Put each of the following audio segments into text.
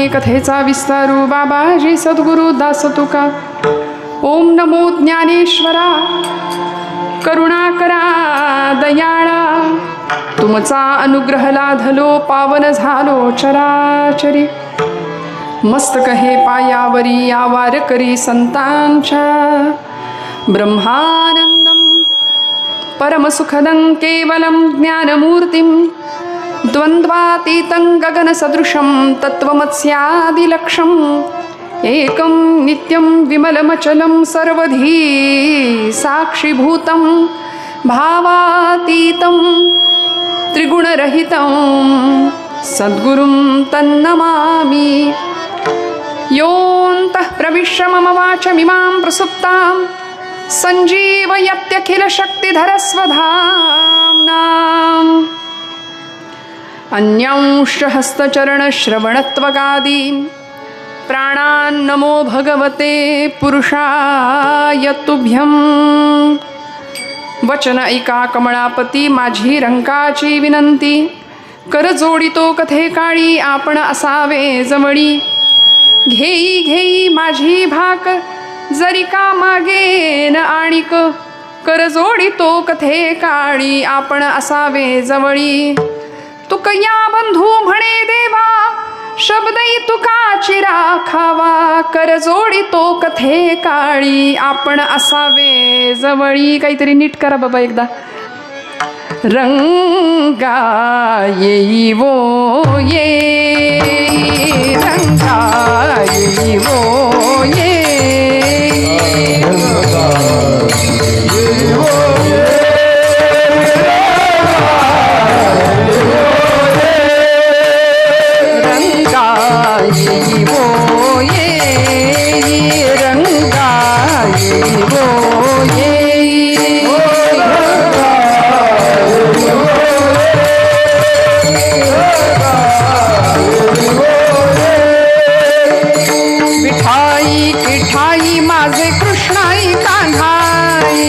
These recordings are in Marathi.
ऐकावे कथेचा विस्तारू बाबाजी सद्गुरु दास तुका. ओम नमो ज्ञानेश्वरा करुणा करा दयाळा. तुमचा अनुग्रह लाधलो पावन झालो चराचरी. मस्तक हे पायावरी आवार करी संतांच्या. ब्रह्मानंदम परमसुखदं केवलं ज्ञानमूर्तिं द्वन्द्वातीतं गगनसदृशं तत्त्वमस्यादिलक्ष्यम् एकं नित्यं विमलमचलं सर्वधी साक्षिभूतं भावातीतं त्रिगुणरहितं सद्गुरुं तन्नमामि. योऽन्तः प्रविश्य मम वाचमिमां प्रसुप्तां सञ्जीवयत्यखिलशक्तिधरस्वधाम्नाम्. अन्यांश हस्तचरणश्रवणत्वगादीन् प्राणान्नमो भगवते पुरुषाय तुभ्यं. वचन ऐका कमळापती माझी रंकाची विनंती. कर जोडितो कथे काळी आपण असावे जवळी. घेई घेई माझी भाक जरी का मागेन आणिक. कर जोडितो कथे काळी आपण असावे जवळी. तुकया बंधू म्हणे देवा शब्दई तुकाची राखावा. कर जोडितो कथे काळी आपण असावे जवळी. काहीतरी नीट करा बाबा एकदा. रंगा येईवो ये रंगा येईवो ये रंगा येईवो ये रंगा येईवो ये. विठाई किठाई माझे कृष्णाई कान्हाई.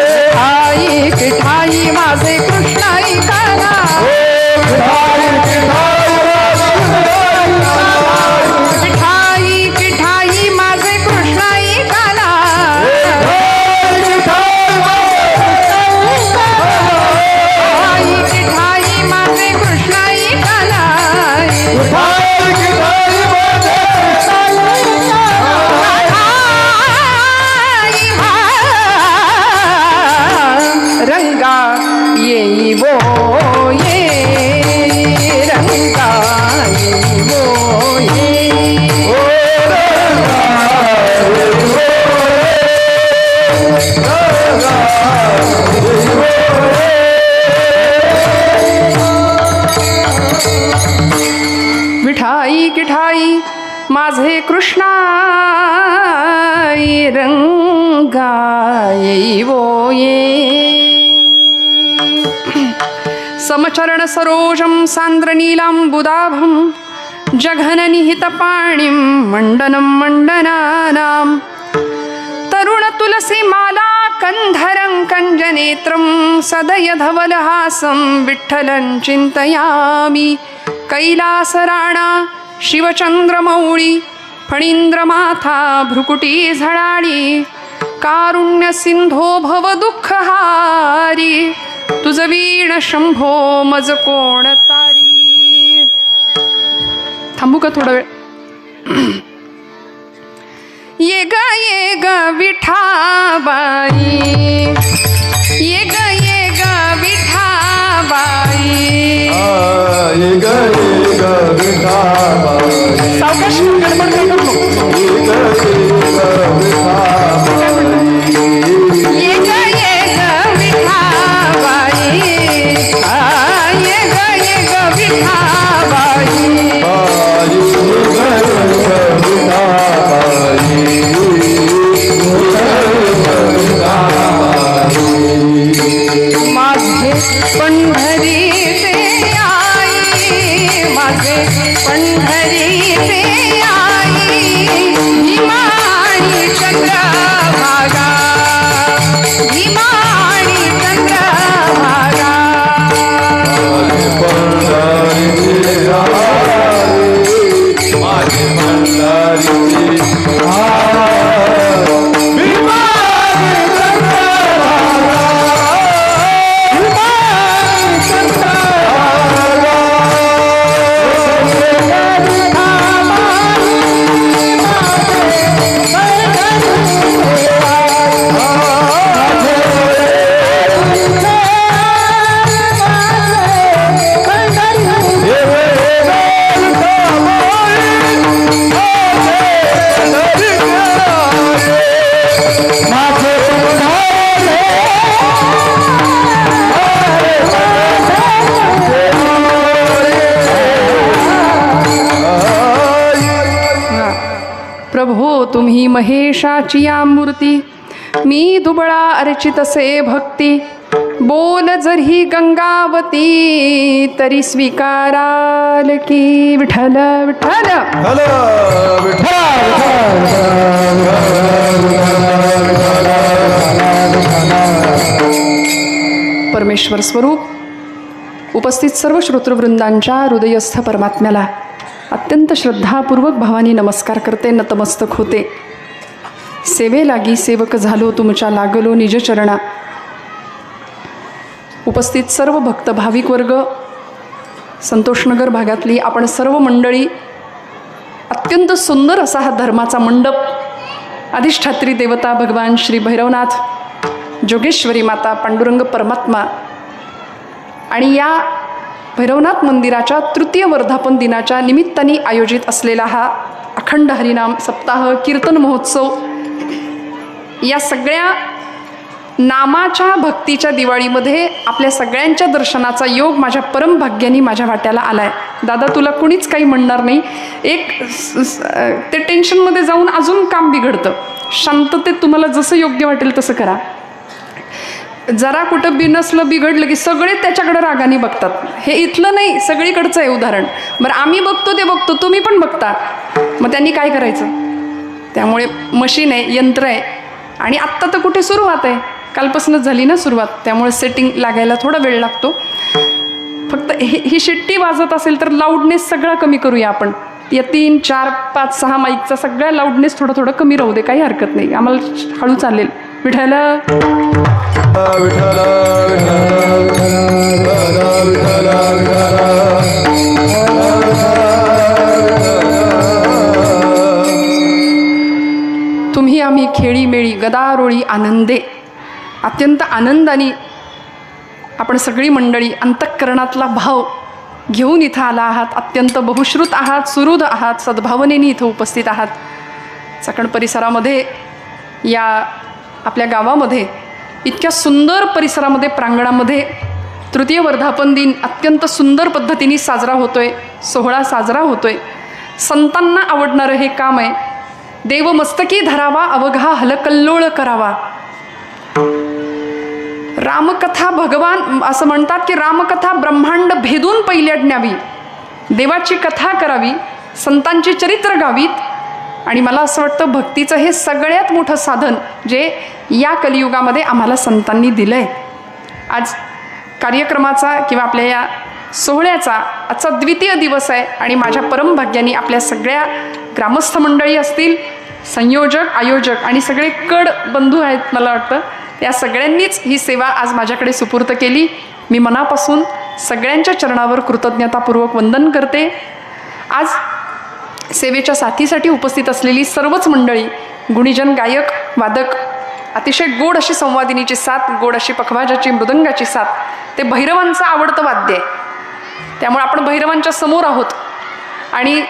विठाई किठाई माझे कृष्णाई कान्हाई. विठाई किठाई माझे कृष्णाई कान्हाई. विठाई किठाई माझे कृष्णाई कान्हाई. रंगा येईवो ये रंगा येईवो ये. विठाई किठाई माझे कृष्णाई रंगा येईवो ये. समचरण सरोजं सान्द्रनीलाम्बुदाभं जघननिहितपाणिं मण्डनं मण्डनानां. तरुणतुलसीमाला कन्धरं कञ्जनेत्रं सदयधवलहासं विठ्ठलं चिन्तयामि. कैलासराणा शिवचंद्रमौळी फणींद्रमाथा भ्रुकुटी झळाळी. कारुण्यसिंधो भवदुःखहारी तुझ वीण शंभो मज कोण तारी. थांबू का थोडा वेळ. ये ग विठाबाई ये ग विठाबाई. सावकाश गडबड करू नको. ये ग विठाबाई ये ग विठाबाई. माझे पंढरीचे आई माझे पंढरीचे आई. भीमाई चक्र महेशाची या मूर्ती, मी दुबळा अर्चितसे भक्ती, बोल जरी गंगावती तरी स्वीकाराल की विठ्ठल विठ्ठल परमेश्वर स्वरूप उपस्थित सर्व श्रोतृवृंदांच्या हृदयस्थ परमात्म्याला अत्यंत श्रद्धापूर्वक भावानी नमस्कार करते, नतमस्तक होते. सेवे लागी सेवक झालो तुमच्या लागलो निजचरणा. उपस्थित सर्व भक्त भाविक वर्ग, संतोषनगर भागातली आपण सर्व मंडळी, अत्यंत सुंदर असा हा धर्माचा मंडप, अधिष्ठात्री देवता भगवान श्री भैरवनाथ, जोगेश्वरी माता, पांडुरंग परमात्मा आणि या भैरवनाथ मंदिराच्या तृतीय वर्धापन दिनाच्या निमित्ताने आयोजित असलेला हा अखंड हरिनाम सप्ताह, कीर्तन महोत्सव, या सगळ्या नामाच्या भक्तीच्या दिवाळीमध्ये आपल्या सगळ्यांच्या दर्शनाचा योग माझ्या परमभाग्याने माझ्या वाट्याला आला आहे. दादा तुला कुणीच काही म्हणणार नाही. एक ते टेन्शनमध्ये जाऊन अजून काम बिघडतं. शांततेत तुम्हाला जसं योग्य वाटेल तसं करा. जरा कुठं बिनसलं बिघडलं की सगळे त्याच्याकडं रागाने बघतात. हे इथलं नाही, सगळीकडचं आहे उदाहरण. बरं आम्ही बघतो ते बघतो, तुम्ही पण बघता, मग त्यांनी काय करायचं? त्यामुळे मशीन आहे, यंत्र आहे, आणि आत्ता तर कुठे सुरुवात आहे, कालपासूनच झाली ना सुरुवात, त्यामुळे सेटिंग लागायला थोडा वेळ लागतो. फक्त ही शिट्टी वाजत असेल तर लाऊडनेस सगळा कमी करूया आपण. या 3, 4, 5, 6 माईकचा सगळ्या लाऊडनेस थोडं थोडं कमी राहू दे, काही हरकत नाही, आम्हाला हळू चालेल. विठ्ठल तुम्ही आम्ही खेळी मेळी गदारोळी आनंदे. अत्यंत आनंदाने आपण सगळी मंडळी अंतःकरणातला भाव घेऊन इथं आला आहात. अत्यंत बहुश्रुत आहात, सुहृद आहात, सद्भावनेने इथं उपस्थित आहात. चाकण परिसरामध्ये, या आपल्या गावामध्ये, इतक्या सुंदर परिसरामध्ये, प्रांगणामध्ये तृतीय वर्धापन दिन अत्यंत सुंदर पद्धतीने साजरा होतोय, सोहळा साजरा होतोय. संतांना आवडणारं हे काम आहे. देव मस्तकी धरावा, अवघा हलकल्लोळ करावा. रामकथा, भगवान असं म्हणतात की रामकथा ब्रह्मांड भेदून पहिल्या न्यावी, देवाची कथा करावी, संतांची चरित्र गावीत. आणि मला असं वाटतं भक्तीचं हे सगळ्यात मोठं साधन जे या कलियुगामध्ये आम्हाला संतांनी दिलं आहे. आज कार्यक्रमाचा किंवा आपल्या या सोहळ्याचा आजचा द्वितीय दिवस आहे आणि माझ्या परमभाग्याने आपल्या सगळ्या ग्रामस्थ मंडळी असतील, संयोजक, आयोजक आणि सगळे कड बंधू आहेत, मला वाटतं या सगळ्यांनीच ही सेवा आज माझ्याकडे सुपूर्त केली. मी मनापासून सगळ्यांच्या चरणावर कृतज्ञतापूर्वक वंदन करते. आज सेवेच्या साथीसाठी उपस्थित असलेली सर्वच मंडळी, गुणीजन, गायक, वादक, अतिशय गोड अशी संवादिनीची साथ, गोड अशी पखवाजाची, मृदंगाची साथ, ते भैरवांचं आवडतं वाद्य आहे. त्यामुळे आपण भैरवांच्या समोर आहोत. आणि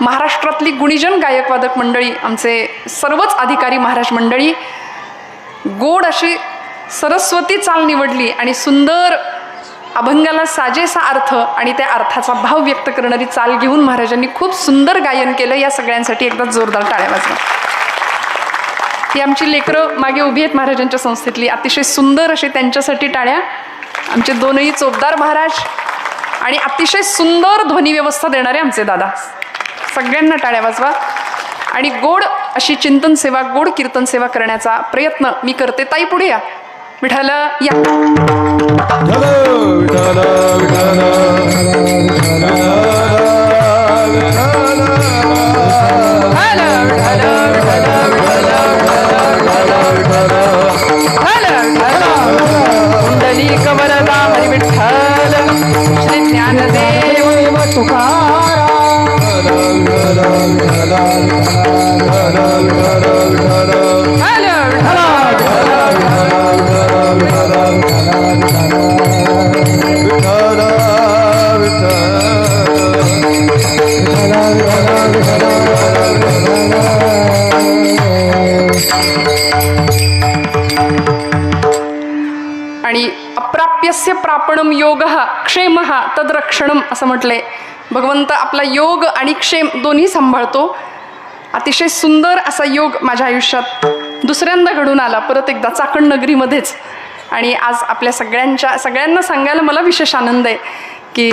महाराष्ट्रातली गुणीजन गायक वादक मंडळी, आमचे सर्वच अधिकारी महाराज मंडळी, गोड अशी सरस्वती चाल निवडली आणि सुंदर अभंगाला साजेसा अर्थ आणि त्या अर्थाचा भाव व्यक्त करणारी चाल घेऊन महाराजांनी खूप सुंदर गायन केलं. या सगळ्यांसाठी एकदा जोरदार टाळ्या वाजवा. ही आमची लेकरं मागे उभी आहेत महाराजांच्या संस्थेतली, अतिशय सुंदर असे त्यांच्यासाठी टाळ्या. आमचे दोनही चोपदार महाराज आणि अतिशय सुंदर ध्वनी व्यवस्था देणारे आमचे दादा, सगळ्यांना टाळ्या वाजवा. आणि गोड अशी चिंतन सेवा, गोड कीर्तन सेवा करण्याचा प्रयत्न मी करते. ताई पुढे या. विठ्ठल या. कुंडली कवरदा हरी विठ्ठल, श्री ज्ञानदेव तुकाराम. आणि अप्राप्यस्य प्रापणम योगः क्षेमः तद्रक्षणम असं म्हटलंय. भगवंत आपला योग आणि क्षेम दोन्ही सांभाळतो. अतिशय सुंदर असा योग माझ्या आयुष्यात दुसऱ्यांदा घडून आला, परत एकदा चाकण नगरीमध्येच. आणि आज आपल्या सगळ्यांना सांगायला मला विशेष आनंद आहे की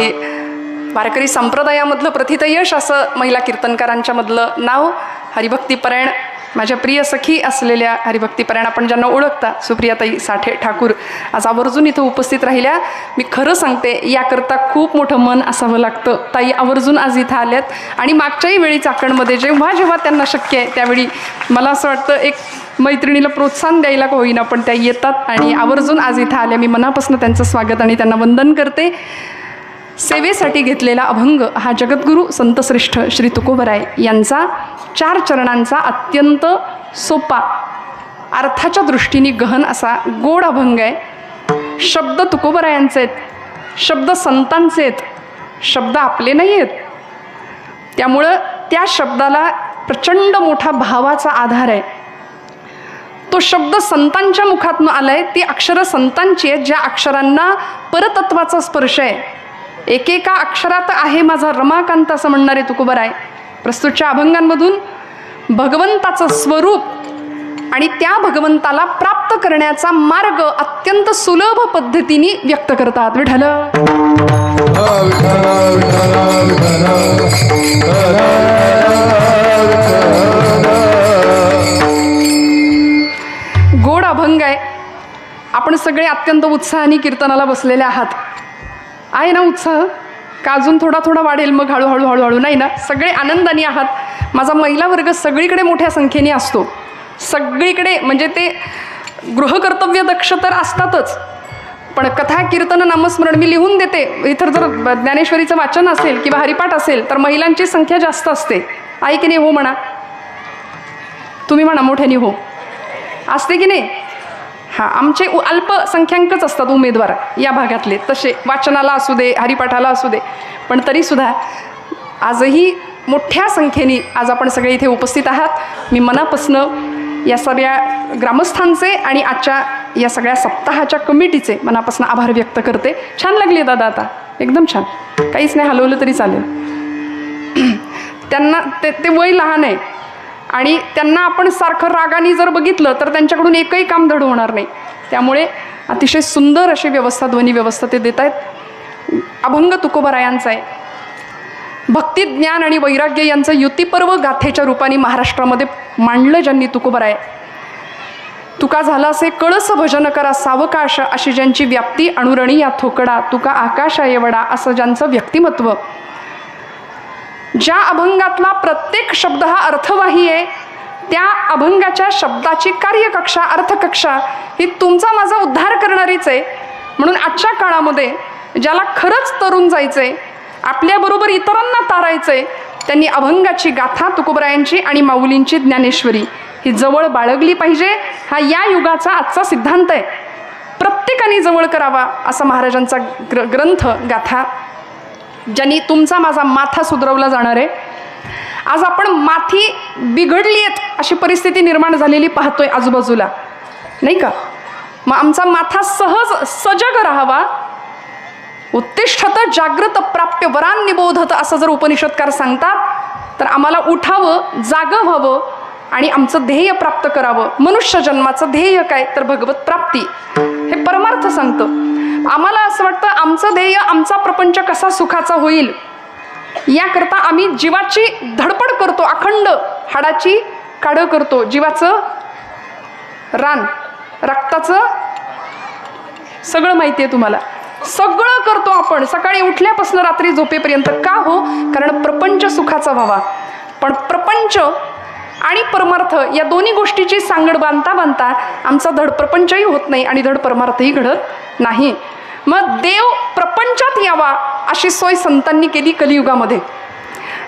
वारकरी संप्रदायामधलं प्रथितयश असं महिला कीर्तनकारांच्या मधलं नाव हरिभक्तीपरायण, माझ्या प्रिय सखी असलेल्या हरिभक्तीपरायण आपण ज्यांना ओळखता सुप्रियाताई साठे ठाकूर आज आवर्जून इथं उपस्थित राहिल्या. मी खरं सांगते याकरता खूप मोठं मन असावं लागतं. ताई आवर्जून आज इथं आल्यात आणि मागच्याही वेळी चाकणमध्ये जेव्हा जेव्हा त्यांना शक्य आहे त्यावेळी मला असं वाटतं एक मैत्रिणीला प्रोत्साहन द्यायला का होईना पण त्या येतात आणि आवर्जून आज इथं आल्या. मी मनापासून त्यांचं स्वागत आणि त्यांना वंदन करते. सेवेसाठी घेतलेला अभंग हा जगद्गुरू संतश्रेष्ठ श्री तुकोबराय यांचा 4 चरणांचा अत्यंत सोपा अर्थाच्या दृष्टीने गहन असा गोड अभंग आहे. शब्द तुकोबरायांचे आहेत, शब्द संतांचे आहेत, शब्द आपले नाही आहेत. त्यामुळं त्या शब्दाला प्रचंड मोठा भावाचा आधार आहे. तो शब्द संतांच्या मुखातून आलाय, ती अक्षरं संतांची आहेत ज्या अक्षरांना परतत्वाचा स्पर्श आहे. एकेका अक्षरात आहे माझा रमाकांत असं म्हणणारे तुकोबराय प्रस्तुतच्या अभंगांमधून भगवंताचं स्वरूप आणि त्या भगवंताला प्राप्त करण्याचा मार्ग अत्यंत सुलभ पद्धतीने व्यक्त करतात. विठ्ठल गोड अभंग आहे. आपण सगळे अत्यंत उत्साहाने कीर्तनाला बसलेले आहात. आहे ना उत्साह? का अजून थोडा थोडा वाढेल मग हळूहळू हळूहळू? नाही ना, सगळे आनंदाने आहात. माझा महिला वर्ग सगळीकडे मोठ्या संख्येने असतो, सगळीकडे. म्हणजे ते गृहकर्तव्य दक्ष तर असतातच, पण कथा कीर्तन नामस्मरण मी लिहून देते. इथं जर ज्ञानेश्वरीचं वाचन असेल किंवा हरिपाठ असेल तर महिलांची संख्या जास्त असते. आहे की नाही? हो म्हणा, तुम्ही म्हणा मोठ्याने हो. असते की नाही? हां, आमचे अल्पसंख्याकच असतात उमेदवार या भागातले, तसे वाचनाला असू दे हरिपाठाला असू दे. पण तरीसुद्धा आजही मोठ्या संख्येने आज आपण सगळे इथे उपस्थित आहात. मी मनापासनं या सगळ्या ग्रामस्थांचे आणि आजच्या या सगळ्या सप्ताहाच्या कमिटीचे मनापासून आभार व्यक्त करते. छान लागली दादा, आता एकदम छान, काहीच नाही हलवलं तरी चालेल. त्यांना ते वय लहान आहे आणि त्यांना आपण सारखं रागाने जर बघितलं तर त्यांच्याकडून एकही काम धड होणार नाही. त्यामुळे अतिशय सुंदर अशी व्यवस्था, ध्वनी व्यवस्था ते देत आहेत. अभंग तुकोबरायांचा आहे. भक्ती, ज्ञान आणि वैराग्य यांचं युतिपर्व गाथेच्या रूपाने महाराष्ट्रामध्ये मांडलं ज्यांनी तुकोबराय. तुका झाला असे कळस भजन करा सावकाश, अशी ज्यांची व्याप्ती अणुरणी या थोकडा, तुका आकाश एवढा, असं ज्यांचं व्यक्तिमत्व. ज्या अभंगातला प्रत्येक शब्द हा अर्थवाही आहे, त्या अभंगाच्या शब्दाची कार्यकक्षा, अर्थकक्षा ही तुमचा माझा उद्धार करणारीच आहे. म्हणून आजच्या काळामध्ये ज्याला खरंच तरुण जायचंय, आपल्याबरोबर इतरांना तारायचंय, त्यांनी अभंगाची गाथा तुकोबरायांची आणि माऊलींची ज्ञानेश्वरी ही जवळ बाळगली पाहिजे. हा या युगाचा आजचा सिद्धांत आहे. प्रत्येकाने जवळ करावा असा महाराजांचा ग्रंथ गाथा, ज्यांनी तुमचा माझा माथा सुधरवला जाणार आहे. आज आपण माथी बिघडली आहेत अशी परिस्थिती निर्माण झालेली पाहतोय आजूबाजूला, नाही का? मग आमचा माथा सहज सजग राहावा. उत्तिष्ठत जागृत प्राप्य वरान निबोधत असं जर उपनिषदकार सांगतात तर आम्हाला उठावं, जागं व्हावं आणि आमचं ध्येय प्राप्त करावं. मनुष्य जन्माचं ध्येय काय तर भगवत प्राप्ती, हे परमार्थ सांगतं. आम्हाला असं वाटतं आमचं ध्येय, आमचा प्रपंच कसा सुखाचा होईल याकरता आम्ही जीवाची धडपड करतो, अखंड हाडाची काढ करतो, जीवाचं रान, रक्ताचं सगळं माहिती आहे तुम्हाला, सगळं करतो आपण सकाळी उठल्यापासून रात्री झोपेपर्यंत. का हो? कारण प्रपंच सुखाचा व्हावा. पण प्रपंच आणि परमार्थ या दोन्ही गोष्टीची सांगड बांधता बांधता आमचा धड प्रपंचही होत नाही आणि धड परमार्थही घडत नाही. मग देव प्रपंचात यावा अशी सोय संतांनी केली कलियुगामध्ये.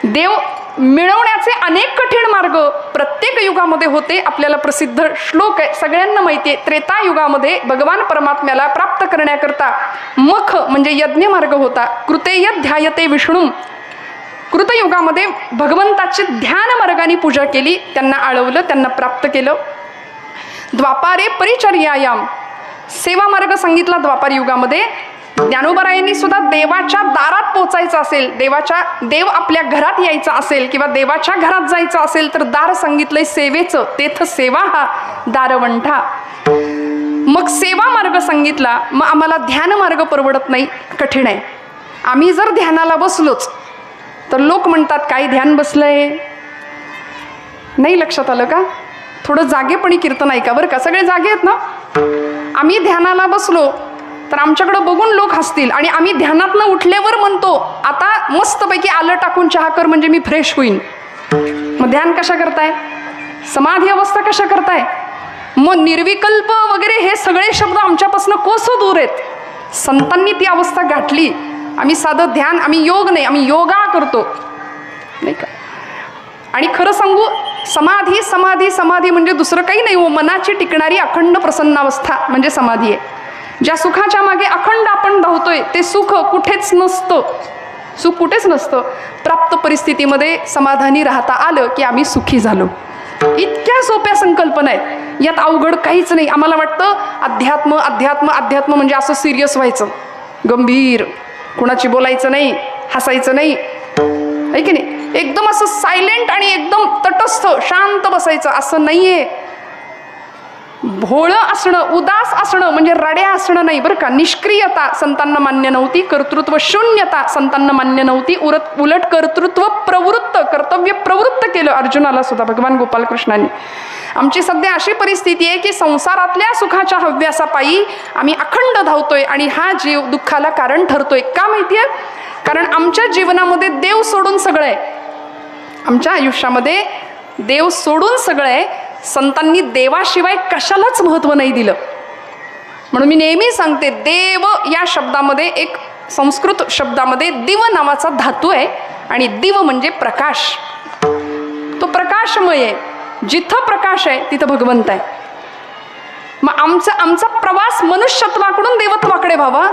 देव मिळवण्याचे अनेक कठीण मार्ग प्रत्येक युगामध्ये होते. आपल्याला प्रसिद्ध श्लोक आहे, सगळ्यांना माहिती आहे. त्रेतायुगामध्ये भगवान परमात्म्याला प्राप्त करण्याकरता मख म्हणजे यज्ञ मार्ग होता. कृतेय ध्यायते विष्णू. कृतयुगामध्ये भगवंताची ध्यान मार्गाने पूजा केली, त्यांना आळवलं, त्यांना प्राप्त केलं. द्वापारे परिचर्यायाम सेवा मार्ग सांगितला द्वापार युगामध्ये. ज्ञानोबरायांनी सुद्धा देवाच्या दारात पोचायचं असेल, देव आपल्या घरात यायचा असेल किंवा देवाच्या घरात जायचं असेल तर दार सांगितलंय सेवेचं, तेथ सेवा हा दारवंठा. मग सेवा मार्ग सांगितला. मग आम्हाला ध्यान मार्ग परवडत नाही, कठीण आहे. आम्ही जर ध्यानाला बसलोच तर लोक म्हणतात काय ध्यान बसलंय. नाही लक्षात आलं का? थोडं जागेपणी कीर्तन ऐका बरं का, सगळे जागे आहेत ना. आम्ही ध्यानाला बसलो तर आमच्याकडे बघून लोक हसतील आणि आम्ही ध्यानातनं उठल्यावर म्हणतो आता मस्तपैकी आलं टाकून चहा कर म्हणजे मी फ्रेश होईन. मग ध्यान कशा करताय? समाधी अवस्था कशा करताय? मग निर्विकल्प वगैरे हे सगळे शब्द आमच्यापासून कोसो दूर आहेत. संतांनी ती अवस्था गाठली. आम्ही साधं ध्यान, आम्ही योग नाही, आम्ही योगा करतो नाही का. आणि खरं सांगू, समाधी समाधी समाधी म्हणजे दुसरं काही नाही हो, मनाची टिकणारी अखंड प्रसन्नावस्था म्हणजे समाधी आहे. ज्या सुखाच्या मागे अखंड आपण धावतोय ते सुख कुठेच नसतं. सुख कुठेच नसतं. प्राप्त परिस्थितीमध्ये समाधानी राहता आलं की आम्ही सुखी झालो. इतक्या सोप्या संकल्पना आहेत, यात अवघड काहीच नाही. आम्हाला वाटतं अध्यात्म अध्यात्म अध्यात्म म्हणजे असं सिरियस व्हायचं, गंभीर, कुणाची बोलायचं नाही, हसायचं नाही, आहे की नाही, एकदम असं सायलेंट आणि एकदम तटस्थ शांत बसायचं असं नाहीये. भोळं असणं, उदास असणं म्हणजे रड्या असणं नाही बरं का. निष्क्रियता संतांना मान्य नव्हती, कर्तृत्व शून्यता संतांना मान्य नव्हती. उलट कर्तृत्व प्रवृत्त, कर्तव्य प्रवृत्त केलं अर्जुनाला सुद्धा भगवान गोपालकृष्णांनी. आमची सध्या अशी परिस्थिती आहे की संसारातल्या सुखाच्या हव्यासापायी आम्ही अखंड धावतोय आणि हा जीव दुःखाला कारण ठरतोय. का माहितीये? कारण आमच्या जीवनामध्ये देव सोडून सगळं आहे. आमच्या आयुष्यामध्ये देव सोडून सगळं आहे. संतांनी देवाशिवाय कशालाच महत्त्व नाही दिलं. म्हणून मी नेहमी सांगते, देव या शब्दामध्ये एक संस्कृत शब्दामध्ये दिव नावाचा धातू आहे आणि दिव म्हणजे प्रकाश. तो प्रकाशमय आहे. जिथं प्रकाश आहे तिथं भगवंत आहे. मग आमचा प्रवास मनुष्यत्वाकडून देवत्वाकडे व्हावा.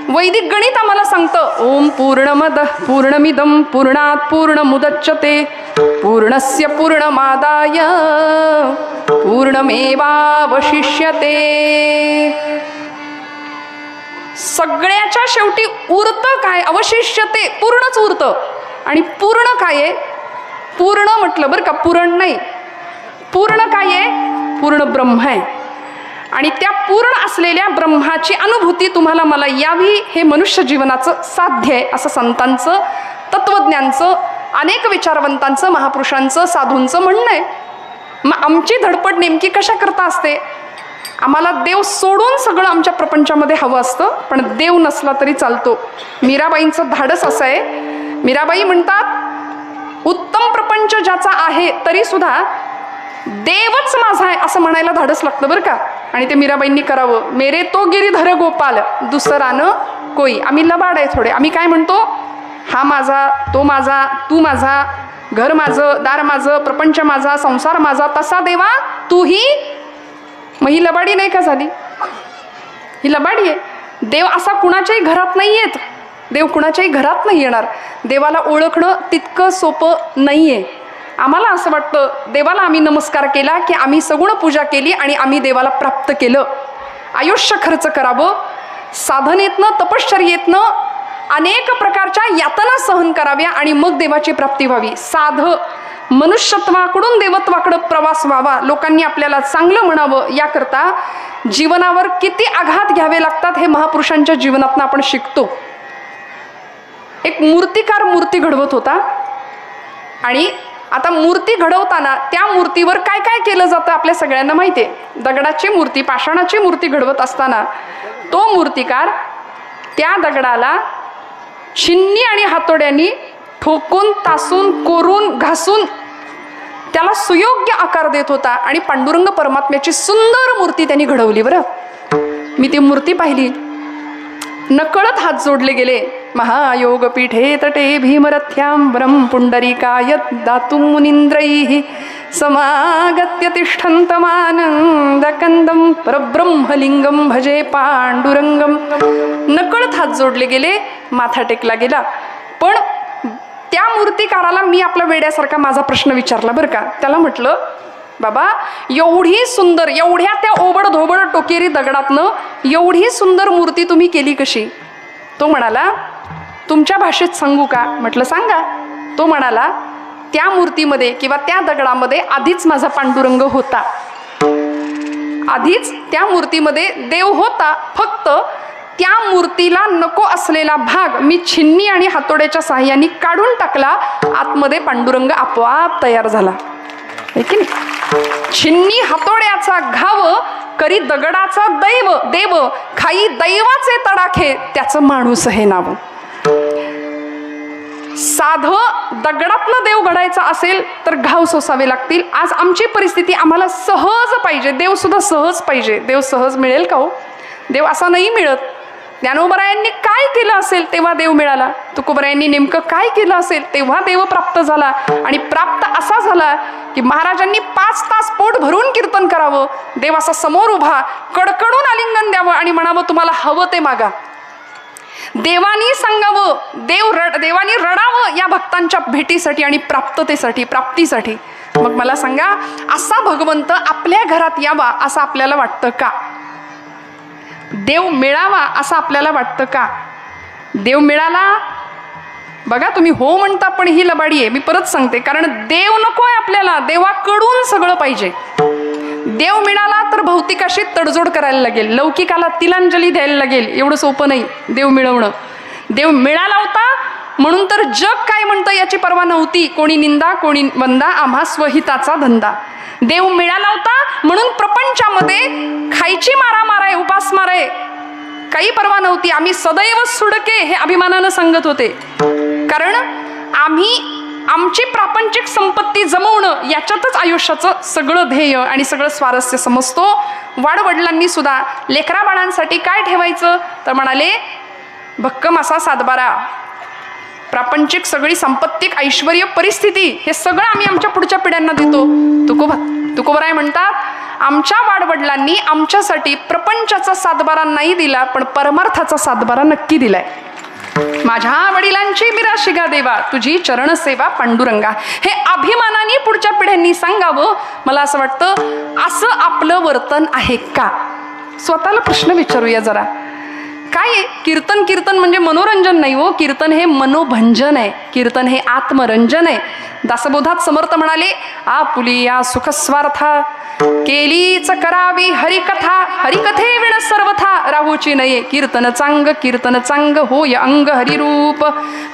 वैदिक गणित आम्हाला सांगतं ओम पूर्णमदः पूर्णमिदं पूर्णात् पूर्णमुदच्यते पूर्णस्य पूर्णमादाय पूर्णमेवावशिष्यते. सगळ्याच्या शेवटी उरतं काय? अवशिष्यते, पूर्णच उरतं. आणि पूर्ण काय आहे? पूर्ण म्हटलं बरं का, पूर्ण नाही. पूर्ण काय आहे? पूर्ण ब्रह्म आहे. आणि त्या पूर्ण असलेल्या ब्रह्माची अनुभूती तुम्हाला मला यावी हे मनुष्य जीवनाचं साध्य आहे असं संतांचं, तत्वज्ञांचं, अनेक विचारवंतांचं, महापुरुषांचं, साधूंचं म्हणणं आहे. मग आमची धडपड नेमकी कशा करता असते? आम्हाला देव सोडून सगळं आमच्या प्रपंचामध्ये हवं असतं, पण देव नसला तरी चालतो. मीराबाईंचं धाडस असं आहे. मीराबाई म्हणतात उत्तम प्रपंच ज्याचा आहे तरी सुद्धा देवच माझा आहे असं म्हणायला धाडस लागतं बरं का. आणि ते मीराबाईंनी करावं. मेरे तो गिरीधर गोपाल दुसरा न कोई. आम्ही लबाड आहे थोडे. आम्ही काय म्हणतो? हा माझा, तो माझा, तू माझा, घर माझं, दार माझं, प्रपंच माझा, संसार माझा. तसा देवा तूही. मग ही लबाडी नाही का झाली? ही लबाडी आहे. देव असा कुणाच्याही घरात नाही येत. देव कुणाच्याही घरात नाही येणार. देवाला ओळखणं तितकं सोपं नाही आहे. आम्हाला असं वाटतं देवाला आम्ही नमस्कार केला की आम्ही सगुण पूजा केली आणि आम्ही देवाला प्राप्त केलं. आयुष्य खर्च करावं, साधनेतनं, तपश्चर्येतनं अनेक प्रकारच्या यातना सहन कराव्या आणि मग देवाची प्राप्ती व्हावी. मनुष्यत्वाकडून देवत्वाकडं प्रवास व्हावा. लोकांनी आपल्याला चांगलं म्हणावं याकरता जीवनावर किती आघात घ्यावे लागतात हे महापुरुषांच्या जीवनातनं आपण शिकतो. एक मूर्तिकार मूर्ती घडवत होता आणि आता मूर्ती घडवताना त्या मूर्तीवर काय काय केलं जातं आपल्या सगळ्यांना माहिती आहे. दगडाची मूर्ती, पाषाणाची मूर्ती घडवत असताना तो मूर्तिकार त्या दगडाला छिन्नी आणि हातोड्यांनी ठोकून, तासून, कोरून, घासून त्याला सुयोग्य आकार देत होता आणि पांडुरंग परमात्म्याची सुंदर मूर्ती त्यांनी घडवली. बरं, मी ती मूर्ती पाहिली, नकळत हात जोडले गेले. महायोगपीठे तटे भीमरथ्यां ब्रह्म पुंडरीकाय दातुं मुनींद्रैः समागत्य तिष्ठन्तमानन्दकन्दं परब्रह्मलिंगं भजे पांडुरंगम. नकळत हात जोडले गेले, माथा टेकला गेला. पण त्या मूर्तिकाराला मी आपला वेड्यासारखा माझा प्रश्न विचारला बरं का. त्याला म्हटलं बाबा एवढी सुंदर, एवढ्या त्या ओबड धोबड टोकेरी दगडातनं एवढी सुंदर मूर्ती तुम्ही केली कशी? तो म्हणाला तुमच्या भाषेत सांगू का? म्हटलं सांगा. तो म्हणाला त्या मूर्तीमध्ये किंवा त्या दगडामध्ये आधीच माझा पांडुरंग होता, आधीच त्या मूर्तीमध्ये देव होता, फक्त त्या मूर्तीला नको असलेला भाग मी छिन्नी आणि हातोड्याच्या साहाय्याने काढून टाकला, आतमध्ये पांडुरंग आपोआप तयार झाला. है की नाही? छिन्नी हातोड्याचा घाव करी दगडाचा देव खाई दैवाचे तडाखे त्याचं माणूस हे नाव. साधं दगडातनं देव घडायचा असेल तर घाव सोसावे लागतील. आज आमची परिस्थिती आम्हाला सहज पाहिजे, देव सुद्धा सहज पाहिजे. देव सहज मिळेल का हो? देव असा नाही मिळत. ज्ञानोबरायांनी काय केलं असेल तेव्हा देव मिळाला, तुकोबरायांनी नेमकं काय केलं असेल तेव्हा देव प्राप्त झाला. आणि प्राप्त असा झाला की महाराजांनी 5 तास पोट भरून कीर्तन करावं, देव असा समोर उभा कडकडून आलिंगन द्यावं आणि म्हणावं तुम्हाला हवं ते मागा. देवानी सांगावं, देवानी रडावं या भक्तांच्या भेटीसाठी आणि प्राप्तीसाठी. मग मला सांगा, असा भगवंत आपल्या घरात यावा असं आपल्याला वाटतं का? देव मिळावा असं आपल्याला वाटतं का? देव मिळाला बघा, तुम्ही हो म्हणता पण ही लबाडी आहे. मी परत सांगते, कारण देव नकोय आपल्याला, देवाकडून सगळं पाहिजे. देव मिळाला तर भौतिकाशी तडजोड करायला लागेल, लौकिकाला तिलांजली द्यायला लागेल. एवढं सोपं नाही देव मिळवणं. देव मिळाला होता म्हणून तर जग काय म्हणतं याची पर्वा नव्हती. कोणी निंदा कोणी वंदा, आम्हा स्वहिताचा धंदा. देव मिळाला होता म्हणून प्रपंचामध्ये खायची मारामार आहे, उपासमार आहे, काही पर्वा नव्हती. आम्ही सदैव सुडके हे अभिमानानं सांगत होते, कारण आम्ही आमची प्रापंचिक संपत्ती जमवणं याच्यातच आयुष्याचं सगळं ध्येय आणि सगळं स्वारस्य समजतो. वाडवडिलांनी सुद्धा लेकरा बाळांसाठी काय ठेवायचं तर म्हणाले भक्कम असा सातबारा, प्रापंचिक सगळी सांपत्तिक ऐश्वर्य परिस्थिती हे सगळं आम्ही आमच्या पुढच्या पिढ्यांना देतो. तुकोबराय म्हणतात आमच्या वाडवडिलांनी आमच्यासाठी प्रपंचाचा सातबारा नाही दिला, पण परमार्थाचा सातबारा नक्की दिलाय. माझ्या वडिलांची मिराशिगा देवा, तुझी चरण सेवा पांडुरंगा. हे अभिमानाने पुढच्या पिढ्यांनी सांगावं. मला असं वाटतं असं आपलं वर्तन आहे का? स्वतःला प्रश्न विचारूया जरा. काय कीर्तन म्हणजे मनोरंजन नाही हो, कीर्तन हे मनोभंजन आहे, कीर्तन हे आत्मरंजन आहे. दासबोधात समर्थ म्हणाले आपुलिया सुखस्वार्था केलीच करावी हरिकथा, हरिकथे विण सर्वथा राहूची नये. कीर्तन चांग होय अंग हरिरूप,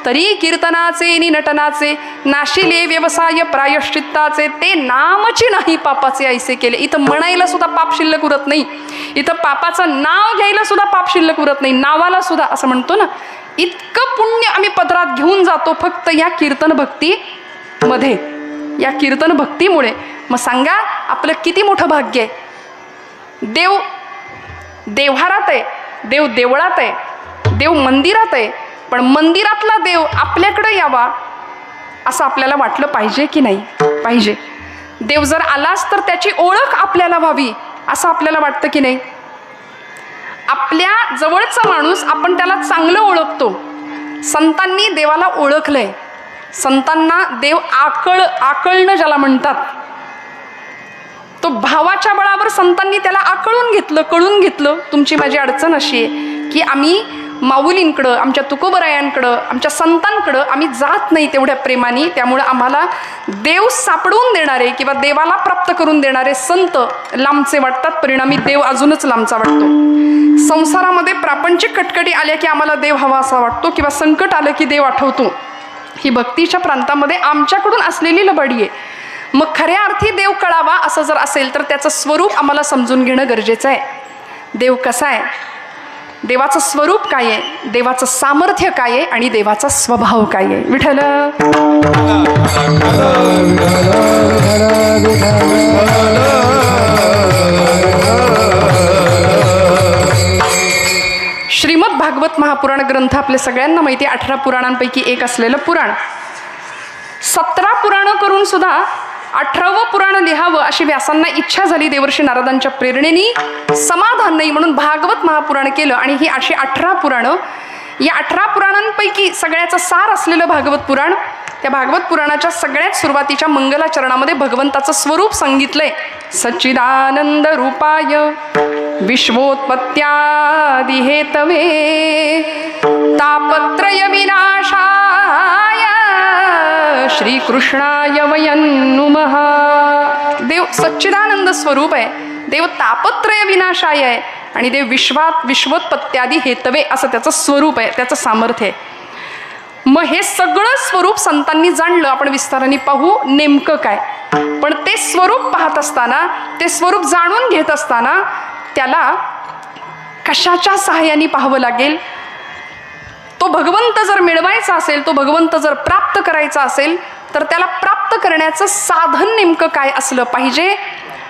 तरी कीर्तनाचे नि नटनाचे नाशिले व्यवसाय प्रायश्चित्ताचे, ते नामची नाही पापाचे ऐसे केले. इथं म्हणायला सुद्धा पाप शिल्लक उरत नाही, इथं पापाचं नाव घ्यायला सुद्धा पाप शिल्लक उरत नाही. नावाला सुद्धा असं म्हणतो ना, इतकं पुण्य आम्ही पदरात घेऊन जातो फक्त या कीर्तन भक्तीमध्ये, या कीर्तन भक्तीमुळे. मग सांगा आपलं किती मोठं भाग्य आहे. देव देव्हारात आहे, देव देवळात आहे, देव मंदिरात आहे, पण मंदिरातला देव आपल्याकडे यावा असं आपल्याला वाटलं पाहिजे की नाही? पाहिजे. देव जर आलाच तर त्याची ओळख आपल्याला व्हावी असं आपल्याला वाटतं की नाही? आपल्या जवळचा माणूस आपण त्याला चांगलं ओळखतो. संतांनी देवाला ओळखलंय, संतांना देव आकळणं ज्याला म्हणतात, तो भावाच्या बळावर संतांनी त्याला आकळून घेतलं, कळून घेतलं. तुमची माझी अडचण अशी आहे की आम्ही माऊलींकडं, आमच्या तुकोबरायांकडं, आमच्या संतांकडं आम्ही जात नाही तेवढ्या प्रेमाने, त्यामुळं आम्हाला देव सापडवून देणारे किंवा देवाला प्राप्त करून देणारे संत लांबचे वाटतात, परिणामी देव अजूनच लांबचा वाटतो. संसारामध्ये प्रापंचिक कटकटी आल्या की आम्हाला देव हवा असा वाटतो, किंवा संकट आलं की देव आठवतो. ही भक्तीच्या प्रांतामध्ये आमच्याकडून असलेली लबाडी आहे. मग खऱ्या अर्थी देव कळावा असं जर असेल तर त्याचं स्वरूप आम्हाला समजून घेणं गरजेचं आहे. देव कसा आहे, देवाचं स्वरूप काय आहे, देवाचं सामर्थ्य काय आहे आणि देवाचा स्वभाव काय आहे. विठ्ठल श्रीमद भागवत महापुराण ग्रंथ आपल्या सगळ्यांना माहिती आहे, 18 पुराणांपैकी एक असलेलं पुराण. 17 पुराणं करून सुद्धा 18वं पुराण लिहावं अशी व्यासांना इच्छा झाली देवर्षी नारदांच्या प्रेरणेने. समाधान नाही म्हणून भागवत महापुराण केलं. आणि ही अशी 18 पुराणं, या 18 पुराणांपैकी सगळ्याचं सार असलेलं भागवत पुराण त्या भागवत पुराणाच्या सगळ्यात सुरुवातीच्या मंगलाचरणामध्ये भगवंताचं स्वरूप सांगितलंय. सच्चिदानंद रूपाय विश्वोत्पत्त्यादि हेतवे तापत्रय विनाशाय श्रीकृष्णाय वयं नुमः. देव सच्चिदानंद स्वरूप आहे, देव तापत्रय विनाशाय आहे आणि देव विश्वोत्पत्त्यादि हेतवे असं त्याचं स्वरूप आहे, त्याचं सामर्थ्य आहे. मग हे सगळं स्वरूप संतांनी जाणलं. आपण विस्ताराने पाहू नेमकं काय. पण ते स्वरूप पाहत असताना, ते स्वरूप जाणून घेत असताना त्याला कशाच्या सहाय्याने पाहावं लागेल. तो भगवंत जर मिळवायचा असेल, तो भगवंत जर प्राप्त करायचा असेल, तर त्याला प्राप्त करण्याचं साधन नेमकं काय असलं पाहिजे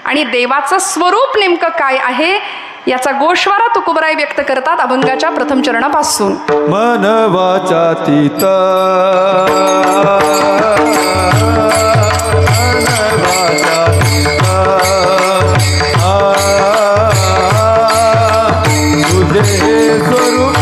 आणि देवाचं स्वरूप नेमकं काय आहे याचा गोषवारा तुकोबराय व्यक्त करतात अभंगाच्या प्रथम चरणापासून. मन वाचातीत तुझे स्वरूप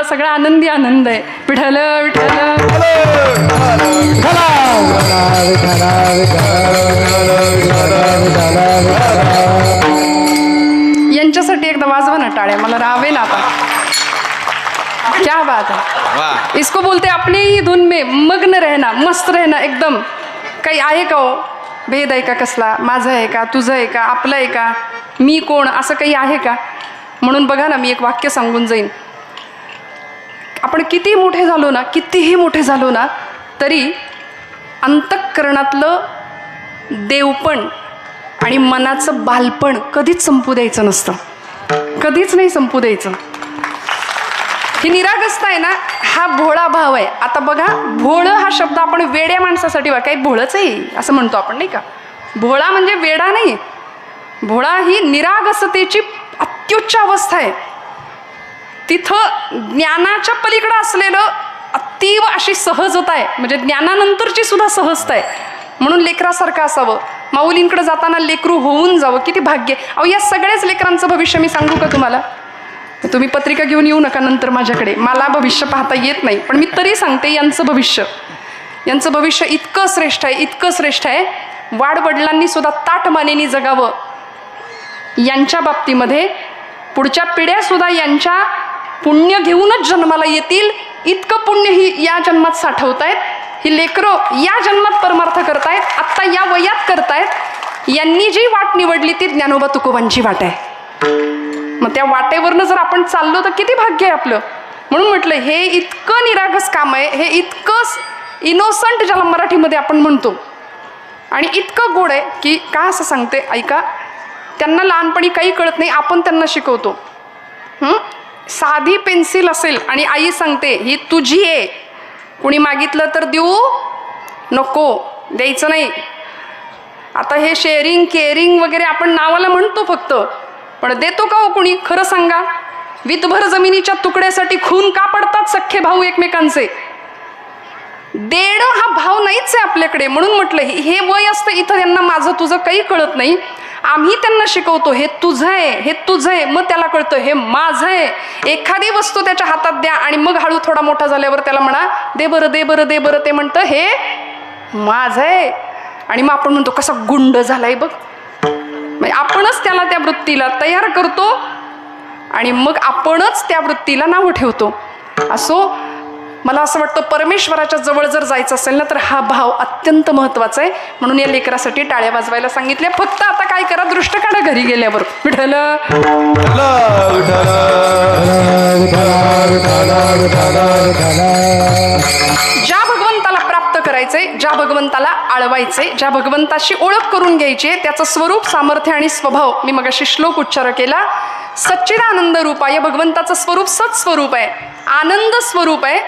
सगळा आनंदी आनंद आहे. विठ्ठल विठ्ठल यांच्यासाठी एकदा वाजवा ना टाळ्या. मला रावे ना आता. क्या बात है. इसको बोलते अपने ही धुन में मग्न रहना, मस्त रहना एकदम. काही आहे का हो भेद आहे का कसला? माझं आहे का, तुझं आहे का, आपलं आहे का, मी कोण, असं काही आहे का? म्हणून बघा ना, मी एक वाक्य सांगून जाईन. आपण किती मोठे झालो ना, कितीही मोठे झालो ना, तरी अंतःकरणातलं देवपण आणि मनाचं बालपण कधीच संपू द्यायचं नसतं. कधीच नाही संपू द्यायचं. ही निरागसता आहे ना, हा भोळा भाव आहे. आता बघा, भोळं हा शब्द आपण वेड्या माणसासाठी काही भोळंच आहे असं म्हणतो आपण, नाही का? भोळा म्हणजे वेडा नाही, भोळा ही निरागसतेची अत्युच्च अवस्था आहे. तिथं ज्ञानाच्या पलीकडं असलेलं अतीव अशी सहजता आहे, म्हणजे ज्ञानानंतरची सुद्धा सहजता आहे. म्हणून लेकरासारखं असावं, माऊलींकडे जाताना लेकरू होऊन जावं, किती भाग्य. अहो या सगळ्याच लेकरांचं भविष्य मी सांगू का तुम्हाला? तुम्ही पत्रिका घेऊन येऊ नका नंतर माझ्याकडे, मला भविष्य पाहता येत नाही, पण मी तरी सांगते यांचं भविष्य इतकं श्रेष्ठ आहे, इतकं श्रेष्ठ आहे. वाडवडिलांनी सुद्धा ताटमानेनी जगावं. यांच्या बाबतीमध्ये पुढच्या पिढ्या सुद्धा यांच्या पुण्य घेऊनच जन्माला येतील, इतकं पुण्य ही या जन्मात साठवतायत. ही लेकरं या जन्मात परमार्थ करतायत, आत्ता या वयात करतायत. यांनी जी वाट निवडली ती ज्ञानोबा तुकोबांची वाट आहे. मग त्या वाटेवरनं जर आपण चाललो तर किती भाग्य आहे आपलं. म्हणून म्हटलं हे इतकं निरागस काम आहे, हे इतकं इनोसंट ज्याला मराठीमध्ये आपण म्हणतो, आणि इतकं गोड आहे की का असं सांगते ऐका. त्यांना लहानपणी काही कळत नाही, आपण त्यांना शिकवतो. साधी पेन्सिल असेल आणि आई सांगते ही तुझी आहे, कुणी मागितलं तर देऊ नको, द्यायचं नाही. आता हे शेअरिंग केअरिंग वगैरे आपण नावाला म्हणतो फक्त, पण देतो का हो कुणी? खरं सांगा. वितभर जमिनीच्या तुकड्यासाठी खून का पडतात सख्खे भाऊ एकमेकांचे? देणं हा भाव नाहीच आहे आपल्याकडे. म्हणून म्हटलं हे वय असतं इथं त्यांना माझं तुझं काही कळत नाही. आम्ही त्यांना शिकवतो हे तुझं आहे, हे तुझं आहे, मग त्याला कळतं हे माझं आहे. एखादी वस्तू त्याच्या हातात द्या आणि मग हळू थोडा मोठा झाल्यावर त्याला म्हणा दे बरं दे बरं दे बरं, ते म्हणतं हे माझं आहे. आणि मग आपण म्हणतो कसा गुंड झालाय बघ. म्हणजे आपणच त्याला त्या वृत्तीला तयार करतो आणि मग आपणच त्या वृत्तीला नावं ठेवतो. असो, मला असं वाटतं परमेश्वराच्या जवळ जर जायचं असेल ना तर हा भाव अत्यंत महत्त्वाचा आहे. म्हणून या लेकरासाठी टाळ्या वाजवायला सांगितल्या. फक्त आता काय करा, दृष्ट काढा घरी गेल्यावर. विठ्ठल ज्या भगवंताला प्राप्त करायचंय, ज्या भगवंताला आळवायचंय, ज्या भगवंताशी ओळख करून घ्यायची, त्याचं स्वरूप, सामर्थ्य आणि स्वभाव मी मगाशी श्लोक उच्चार केला. सच्चिदानंद रूप आहे भगवंताचं स्वरूप, सत्स्वरूप आहे, आनंद स्वरूप आहे.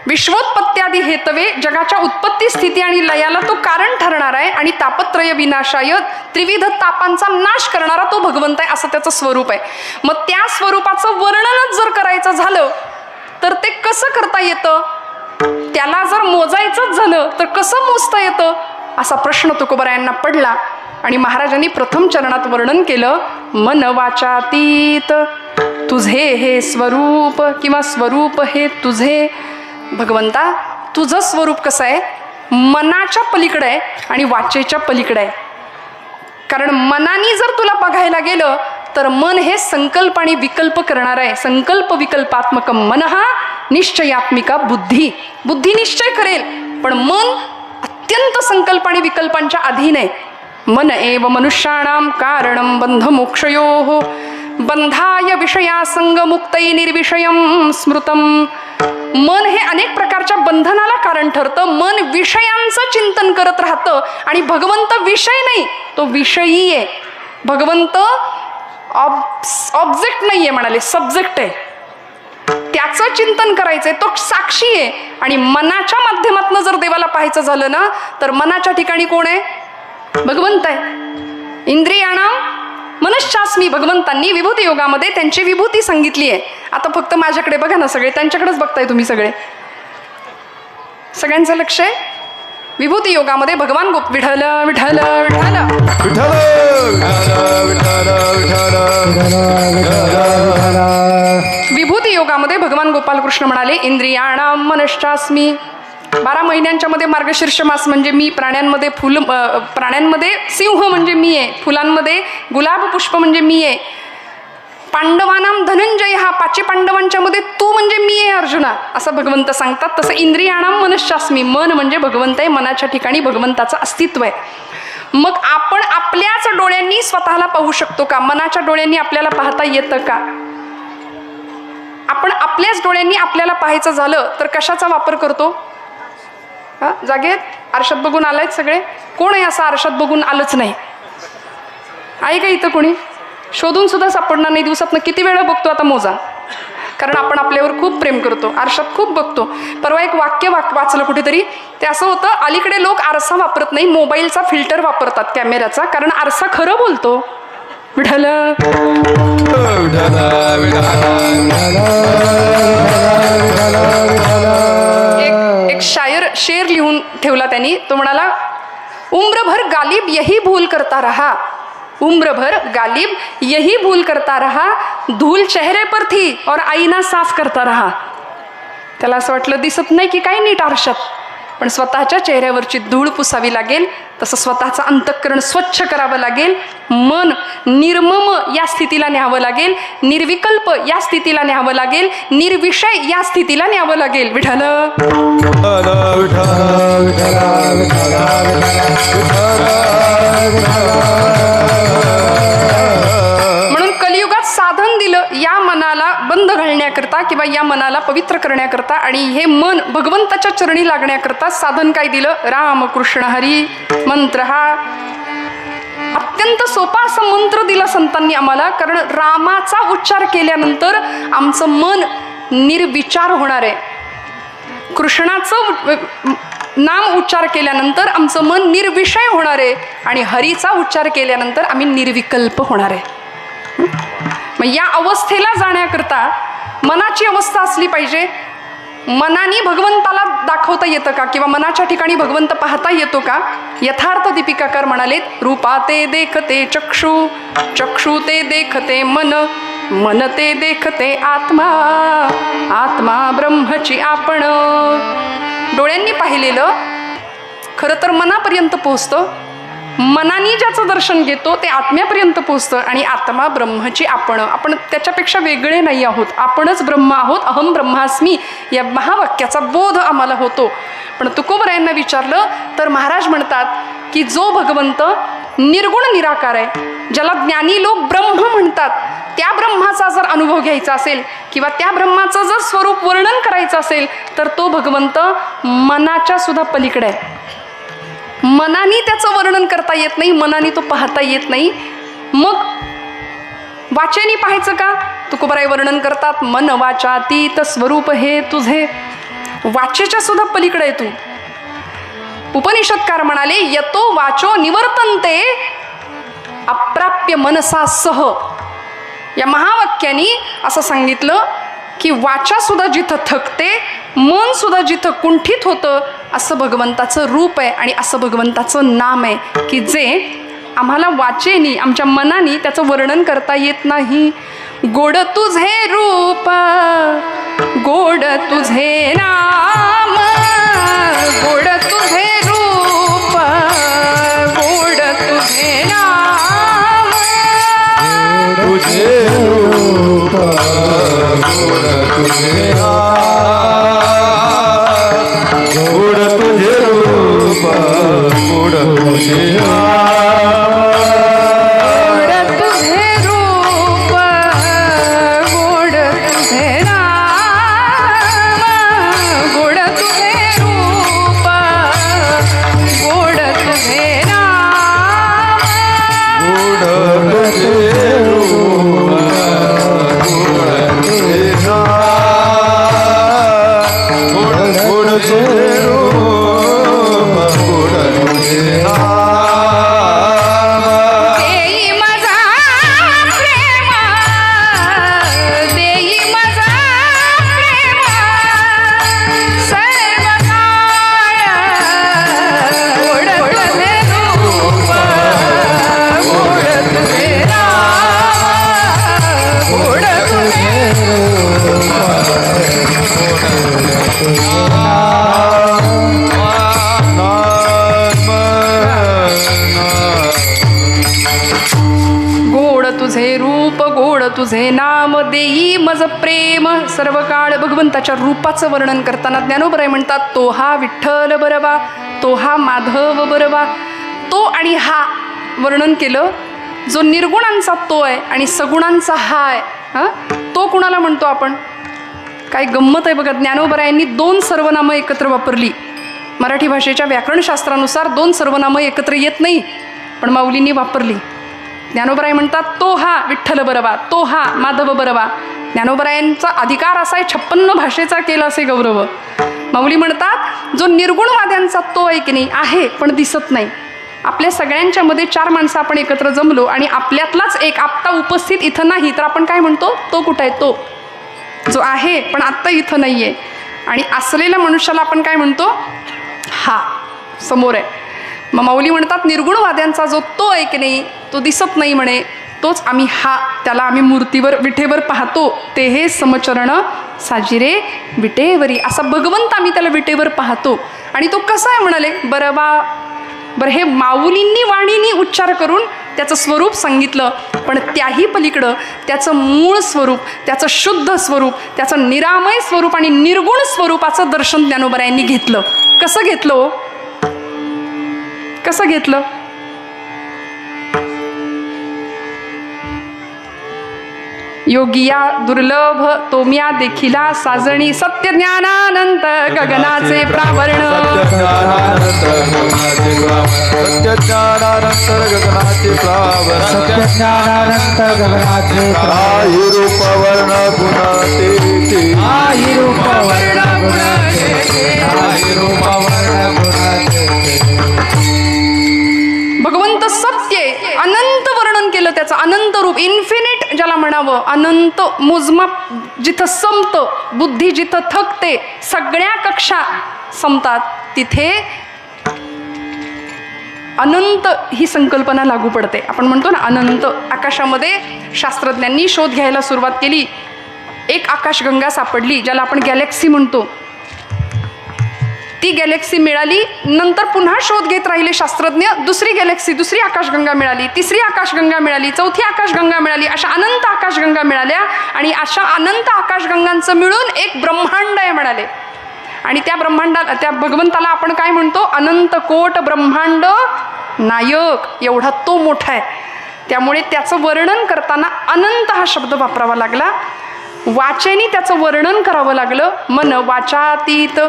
विश्वोत्पत्त्यादी हेतवे, जगाच्या उत्पत्ती स्थिती आणि लयाला तो कारण ठरणार आहे. आणि तापत्रय विनाशाय, त्रिविध तापांचा नाश करणारा तो भगवंत आहे, असं त्याचं स्वरूप आहे. मग त्या स्वरूपाचं वर्णनच जर करायचं झालं तर ते कसं करता येतं? त्याला जर मोजायचंच झालं तर कसं मोजता येतं असा प्रश्न तुकोबारायांना पडला. आणि महाराजांनी प्रथम चरणात वर्णन केलं, मन वाचातीत तुझे हे स्वरूप, किंवा स्वरूप हे तुझे. भगवंता तुझं स्वरूप कसं आहे? मनाच्या पलीकडे आहे आणि वाचेच्या पलीकडे आहे. कारण मनाने जर तुला बघायला गेलं तर मन हे संकल्प आणि विकल्प करणार आहे. संकल्प विकल्पात्मक मनहा निश्चयात्मिका बुद्धी. बुद्धी निश्चय करेल, पण मन अत्यंत संकल्प आणि विकल्पांच्या अधीन आहे. मन एव मनुष्याणाम कारणं बंध मोक्षयोः बंधाय विषयासंग मुक्तै निर्विषयं स्मृतम. मन हे अनेक प्रकारच्या बंधनाला कारण ठरतं. मन विषयांचं चिंतन करत राहतं आणि भगवंत विषय नाही, तो विषयी आहे. भगवंत ऑब्जेक्ट नाही आहे म्हणाले, सब्जेक्ट आहे. त्याचं चिंतन करायचंय, तो साक्षी आहे. आणि मनाच्या माध्यमातून जर देवाला पाहायचं झालं ना तर मनाच्या ठिकाणी कोण आहे? भगवंत आहे. इंद्रियाणाम मनश्चास्मी. भगवंतांनी विभूती योगामध्ये त्यांची विभूती सांगितली आहे. आता फक्त माझ्याकडे बघा ना, सगळे त्यांच्याकडेच बघताय तुम्ही सगळे, सगळ्यांचं लक्ष आहे विभूती योगामध्ये. भगवान विठ्ठल विठ्ठल विठ्ठल विभूती योगामध्ये भगवान गोपालकृष्ण म्हणाले, इंद्रियाणाम मनश्चास्मी. 12 महिन्यांच्या मध्ये मार्गशीर्ष मास म्हणजे मी, प्राण्यांमध्ये सिंह म्हणजे मी आहे, फुलांमध्ये गुलाब पुष्प म्हणजे मी आहे. पांडवानाम धनंजय, हा 5 पांडवांच्या मध्ये तू म्हणजे मी आहे अर्जुना, असं भगवंत सांगतात. तसं इंद्रियाणाम मनश्चास्मी, मन म्हणजे भगवंत आहे, मनाच्या ठिकाणी भगवंताचं अस्तित्व आहे. मग आपण आपल्याच डोळ्यांनी स्वतःला पाहू शकतो का? मनाच्या डोळ्यांनी आपल्याला पाहता येतं का? आपण आपल्याच डोळ्यांनी आपल्याला पाहायचं झालं तर कशाचा वापर करतो? जागेत आरशात बघून आलायत सगळे? कोण आहे असं आरशात बघून आलंच नाही? आहे का इथं कोणी? शोधून सुद्धा सापडणार नाही. दिवसातनं किती वेळा बघतो आता मोजा. कारण आपण आपल्यावर खूप प्रेम करतो, आरशात खूप बघतो. परवा एक वाक्य वाचलं कुठेतरी, ते असं होतं, अलीकडे लोक आरसा वापरत नाही, मोबाईलचा फिल्टर वापरतात कॅमेऱ्याचा, कारण आरसा खरं बोलतो. विठ्ठल एक शायर शेर लिहून ठेवला त्यांनी. तो म्हणाला, उम्र भर गालिब यही भूल करता रहा, उम्र भर गालिब यही भूल करता रहा, धूल चेहरे पर थी और आईना साफ करता रहा. त्याला असं वाटलं दिसत नाही की काय नीट आरशात, पण स्वतःच्या चेहऱ्यावरची धूळ पुसावी लागेल, तसं स्वतःचं अंतःकरण स्वच्छ करावं लागेल, मन निर्मम या स्थितीला न्यावं लागेल, निर्विकल्प या स्थितीला न्यावं लागेल, निर्विषय या स्थितीला न्यावं लागेल. विठ्ठल म्हणून कलियुगात साधन दिलं या मनाला बंद घालण्याकरता किंवा या मनाला पवित्र करण्याकरता, आणि हे मन भगवंताच्या चरणी लागण्याकरता साधन काय दिलं? राम कृष्ण हरी मंत्र. हा अत्यंत सोपा असा मंत्र दिला संतांनी आम्हाला, कारण रामाचा उच्चार केल्यानंतर आमचं मन निर्विचार होणार आहे. कृष्णाचं नाम उच्चार केल्यानंतर आमचं मन निर्विषय होणार आहे, आणि हरीचा उच्चार केल्यानंतर आम्ही निर्विकल्प होणार आहे. मग या अवस्थेला जाण्याकरता मनाची अवस्था असली पाहिजे. मनाने भगवंताला दाखवता येतं का, किंवा मनाच्या ठिकाणी भगवंत पाहता येतो का? यथार्थ दीपिकाकार म्हणालेत, रूपा ते देखते चक्षु, चक्षु ते देखते मन, मन ते देखते आत्मा, आत्मा ब्रह्मची आपण. डोळ्यांनी पाहिलेलं खरं तर मनापर्यंत पोहोचतं, मनाने ज्याचं दर्शन घेतो ते आत्म्यापर्यंत पोहोचतं, आणि आत्मा ब्रह्मची आपण. आपण त्याच्यापेक्षा वेगळे नाही आहोत, आपणच ब्रह्म आहोत. अहम ब्रह्मास्मी या महावाक्याचा बोध आम्हाला होतो. पण तुकोबरायांना विचारलं तर महाराज म्हणतात की जो भगवंत निर्गुण निराकार आहे, ज्याला ज्ञानी लोक ब्रह्म म्हणतात, त्या ब्रह्माचा जर अनुभव घ्यायचा असेल किंवा त्या ब्रह्माचं जर स्वरूप वर्णन करायचं असेल, तर तो भगवंत मनाच्या सुद्धा पलीकडे आहे. मनाने त्याचं वर्णन करता येत नाही, मनाने तो पाहता येत नाही. मग वाचेनी पाहायचं का? तुकोबराय वर्णन करतात, मन वाचातीत स्वरूप हे तुझे. वाचेच्या सुद्धा पलीकडे आहे तू. उपनिषदकार म्हणाले, यतो वाचो निवर्तन्ते अप्राप्य मनसा सह. या महावाक्यानी असं सांगितलं की वाचा सुद्धा जिथं थकते, मन सुद्धा जिथं कुंठित होतं, असं भगवंताचं रूप आहे आणि असं भगवंताचं नाम आहे की जे आम्हाला वाचेनी, आमच्या मनाने त्याचं वर्णन करता येत नाही. गोड तुझे रूप, गोड तुझे नाम, गोड तुझे रूप, गोड तुझे नाम, तुझे रूप, गोड तुझे नाम, गोड तुझे रूप, गोड तुझे नाम, गोड तुझे रूप, गोड तुझे नाम, गोड तुझे रूप, गोड तुझे नाम, गोड तुझे रूप, गोड तुझे नाम, गोड तुझे रूप, गोड तुझे नाम. देई माझा प्रेम, देई माझा प्रेम, सर्व काळ. गोड तुझे रूप, गोड तुझे नाम, गोड तुझे गोड तुझे रूप, गोड तुझे नाम, देई मज प्रेम सर्व काळ. भगवंताच्या रूपाचं वर्णन करताना ज्ञानोबराय म्हणतात, तो हा विठ्ठल बरवा, तो हा माधव बरवा. तो आणि हा वर्णन केलं. जो निर्गुणांचा तो आहे आणि सगुणांचा हा आहे. तो कुणाला म्हणतो आपण? काय गंमत आहे बघा, ज्ञानोबरायांनी 2 सर्वनामं एकत्र वापरली. मराठी भाषेच्या व्याकरणशास्त्रानुसार 2 सर्वनामं एकत्र येत नाही, पण माऊलींनी वापरली. ज्ञानोबराय म्हणतात, तो हा विठ्ठल बरवा, तो हा माधव बरवा. ज्ञानोबरायांचा अधिकार असा आहे 56 भाषेचा केला असे गौरव. माऊली म्हणतात जो निर्गुणवाद्यांचा तो आहे की नाही आहे पण दिसत नाही. आपल्या सगळ्यांच्या मध्ये 4 माणसं आपण एकत्र जमलो आणि आपल्यातलाच एक आत्ता उपस्थित इथं नाही तर आपण काय म्हणतो, तो कुठं आहे, तो जो आहे पण आत्ता इथं नाही आहे. आणि असलेल्या मनुष्याला आपण काय म्हणतो, हा समोर आहे. मग माऊली म्हणतात निर्गुणवाद्यांचा जो तो आहे की नाही तो दिसत नाही म्हणे, तोच आम्ही हा, त्याला आम्ही मूर्तीवर विठेवर पाहतो. ते हे समचरण साजिरे विटेवरी, असा भगवंत आम्ही त्याला विटेवर पाहतो. आणि तो कसा आहे म्हणाले, बरं हे माऊलींनी वाणीनी उच्चार करून त्याचं स्वरूप सांगितलं. पण त्याही पलीकडं त्याचं मूळ स्वरूप, त्याचं शुद्ध स्वरूप, त्याचं निरामय स्वरूप आणि निर्गुण स्वरूपाचं दर्शन ज्ञानोबरायांनी घेतलं. कसं घेतलं हो, कसं घेतलं? योगिया दुर्लभ तोम्या देखिला साजणी, सत्य ज्ञानानंत गगनाचे प्रावरण. भगवंत सत्य अनंत वर्णन केलं त्याचं, अनंत रूप, इन्फिनिट ज्याला म्हणावं, अनंत मोजमाप जिथं संपतं, बुद्धी जिथं थकते, सगळ्या कक्षा संपतात, तिथे अनंत ही संकल्पना लागू पडते. आपण म्हणतो ना अनंत. आकाशामध्ये शास्त्रज्ञांनी शोध घ्यायला सुरुवात केली. एक आकाशगंगा सापडली ज्याला आपण गॅलेक्सी म्हणतो. ती गॅलेक्सी मिळाली, नंतर पुन्हा शोध घेत राहिले शास्त्रज्ञ. दुसरी गॅलेक्सी, दुसरी आकाशगंगा मिळाली, तिसरी आकाशगंगा मिळाली, चौथी आकाशगंगा मिळाली, अशा अनंत आकाशगंगा मिळाल्या. आणि अशा अनंत आकाशगंगांचं मिळून एक ब्रह्मांड आहे म्हणाले. आणि त्या ब्रह्मांडाला, त्या भगवंताला आपण काय म्हणतो, अनंत कोट ब्रह्मांड नायक, एवढा तो मोठा आहे. त्यामुळे त्याचं वर्णन करताना अनंत हा शब्द वापरावा लागला. वाचेनी त्याचं वर्णन करावं लागलं. मन वाचातीत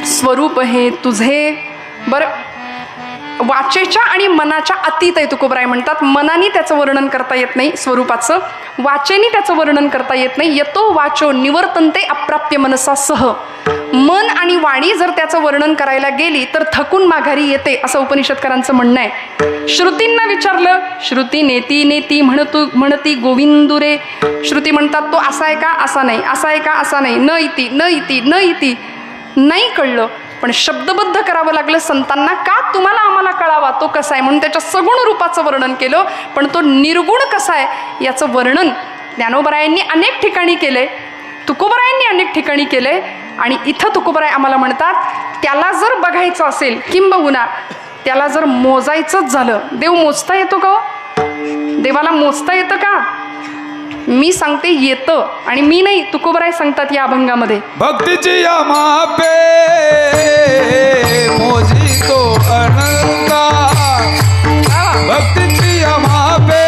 स्वरूप हे तुझे. बरं, वाचेच्या आणि मनाच्या अतीत आहे तुकोबराय म्हणतात. मनाने त्याचं वर्णन करता येत नाही स्वरूपाचं, वाचेनी त्याचं वर्णन करता येत नाही. यतो वाचो निवर्तन्ते अप्राप्य मनसा सह. मन आणि वाणी जर त्याचं वर्णन करायला गेली तर थकून माघारी येते, असं उपनिषदकारांचं म्हणणं आहे. श्रुतींना विचारलं, श्रुती नेती नेती म्हणती गोविंदुरे. श्रुती म्हणतात तो असा आहे का, असा नाही, असा आहे का, असा नाही, न इति न इति न इति. नाही कळलं, पण शब्दबद्ध करावं लागलं संतांना. का, तुम्हाला आम्हाला कळावा तो कसा आहे, म्हणून त्याच्या सगुण रूपाचं वर्णन केलं. पण तो निर्गुण कसा आहे याचं वर्णन ज्ञानोबरायांनी अनेक ठिकाणी केलंय, तुकोबरायांनी अनेक ठिकाणी केलंय. आणि इथं तुकोबराय आम्हाला म्हणतात त्याला जर बघायचं असेल, किंबहुना त्याला जर मोजायचंच झालं, देव मोजता येतो का? देवाला मोजता येतं का? मी सांगते येतं, आणि मी नाही, तुकोबराय सांगतात या अभंगामध्ये. भक्तीची या मापे मोजितो अनंता, भक्तीची या मापे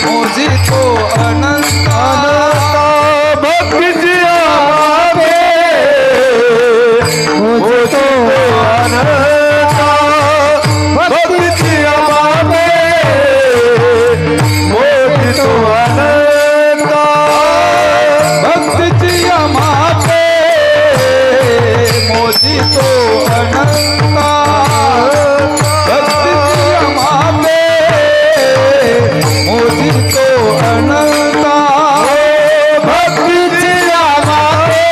मोजितो अनंता, भक्तीची या मापे मोजितो अनंता, भक्तीची या मापे मोजितो अनंता, भक्तीची या मापे मोजितो अनंता, भक्तीची या मापे मोजितो अनंता, भक्तीची या मापे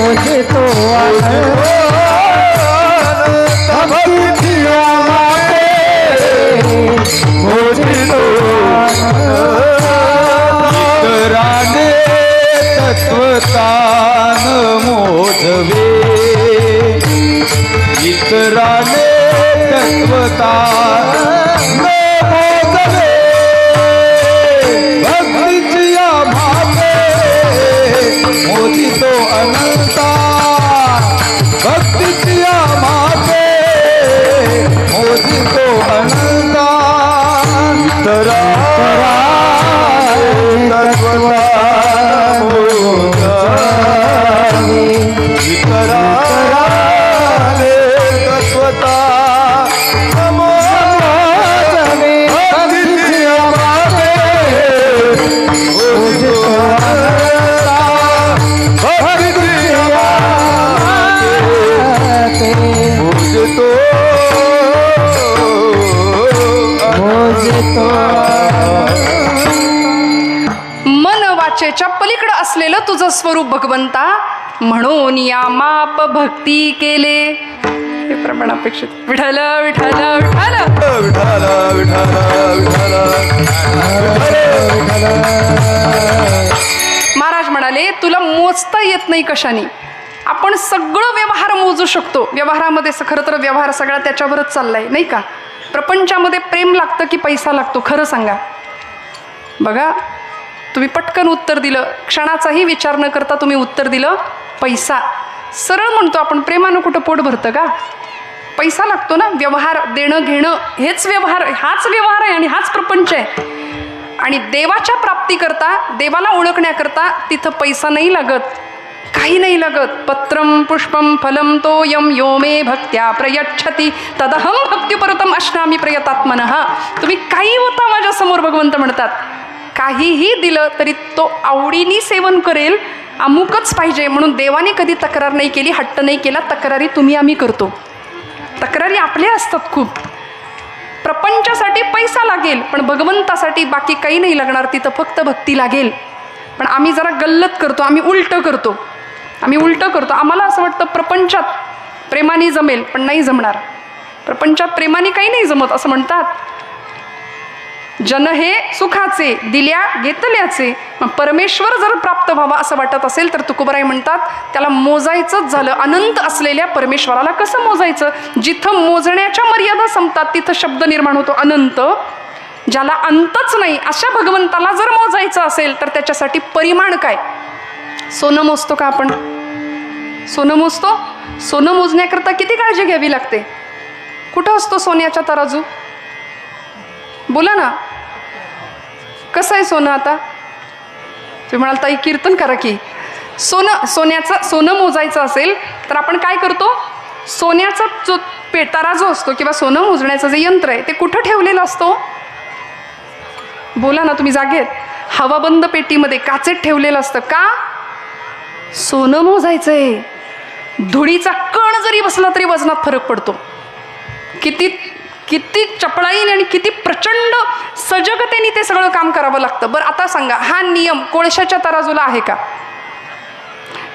मोजितो अनंता, भक्तीची या मापे मोजितो इतराने तत्वतान मोजवे, इतराने तत्वतान मोजवे, भक्तीची या मापे मोजितो अनंता, भक्तीची या मापे मोजितो अनंता, इतरा तत्वता तो मन वाचेच्या पलीकडं असलेलं तुझं स्वरूप भगवंता, म्हणून या माप भक्ती केले. हे प्रमाण अपेक्षित. विठ्ठल विठ्ठल विठ्ठल विठ्ठल विठ्ठल विठ्ठल. महाराज म्हणाले तुला मोजता येत नाही कशाने. आपण सगळं व्यवहार मोजू शकतो. व्यवहारामध्ये खरं तर व्यवहार सगळा त्याच्यावरच चाललाय नाही का. प्रपंचामध्ये प्रेम लागतं की पैसा लागतो, खरं सांगा. बघा, तुम्ही पटकन उत्तर दिलं, क्षणाचाही विचार न करता तुम्ही उत्तर दिलं पैसा. सरळ म्हणतो आपण, प्रेमानं कुठं पोट भरतं का. पैसा लागतो ना. व्यवहार, देणं घेणं, हेच व्यवहार, हाच व्यवहार आहे आणि हाच प्रपंच आहे. आणि देवाच्या प्राप्तीकरता, देवाला ओळखण्याकरता तिथं पैसा नाही लागत, काही नाही लागत. पत्रम पुष्पम फलम तोयम यो मे भक्त्या प्रयच्छति तदहम भक्तिपरतम अश्नामी प्रयतात्मनः. तुम्ही काही होता माझ्यासमोर, भगवंत म्हणतात. काहीही दिलं तरी तो आवडीने सेवन करेल, अमुकच पाहिजे म्हणून देवाने कधी तक्रार नाही केली, हट्ट नाही केला. तक्रारी तुम्ही आम्ही करतो. तक्रारी आपल्या असतात खूप. प्रपंचासाठी पैसा लागेल पण भगवंतासाठी बाकी काही नाही लागणार, तिथं फक्त भक्ती लागेल. पण आम्ही जरा गल्लत करतो, आम्ही उलटं करतो. आम्हाला असं वाटतं प्रपंचात प्रेमाने जमेल, पण नाही जमणार. प्रपंचात प्रेमाने काही नाही जमत असं म्हणतात. जन हे सुखाचे दिल्या घेतल्याचे. मग परमेश्वर जर प्राप्त व्हावा असं वाटत असेल तर तुकोबाराय म्हणतात त्याला मोजायचंच झालं. अनंत असलेल्या परमेश्वराला कसं मोजायचं. जिथं मोजण्याच्या मर्यादा संपतात तिथं शब्द निर्माण होतो अनंत. ज्याला अंतच नाही अशा भगवंताला जर मोजायचं असेल तर त्याच्यासाठी परिमाण काय. सोनं मोजतो का आपण. सोनं मोजतो. सोनं मोजण्याकरता किती काळजी घ्यावी लागते. कुठं असतो सोन्याचा तराजू. बोला ना, कसं आहे सोनं. आता तुम्ही म्हणाल ताई कीर्तन करा की. सोनं मोजायचं असेल तर आपण काय करतो. सोन्याचा जो तराजू असतो किंवा सोनं मोजण्याचं जे यंत्र आहे ते कुठं ठेवलेलं असतो. बोला ना, तुम्ही जागेत. हवाबंद पेटीमध्ये काचेत ठेवलेलं असतं. का. सोनं मोजायचंय. धुळीचा कण जरी बसला तरी वजनात फरक पडतो. किती चपळाईने आणि किती प्रचंड सजगतेने ते सगळं काम करावं लागतं. बरं आता सांगा, हा नियम कोळशाच्या तराजूला आहे का.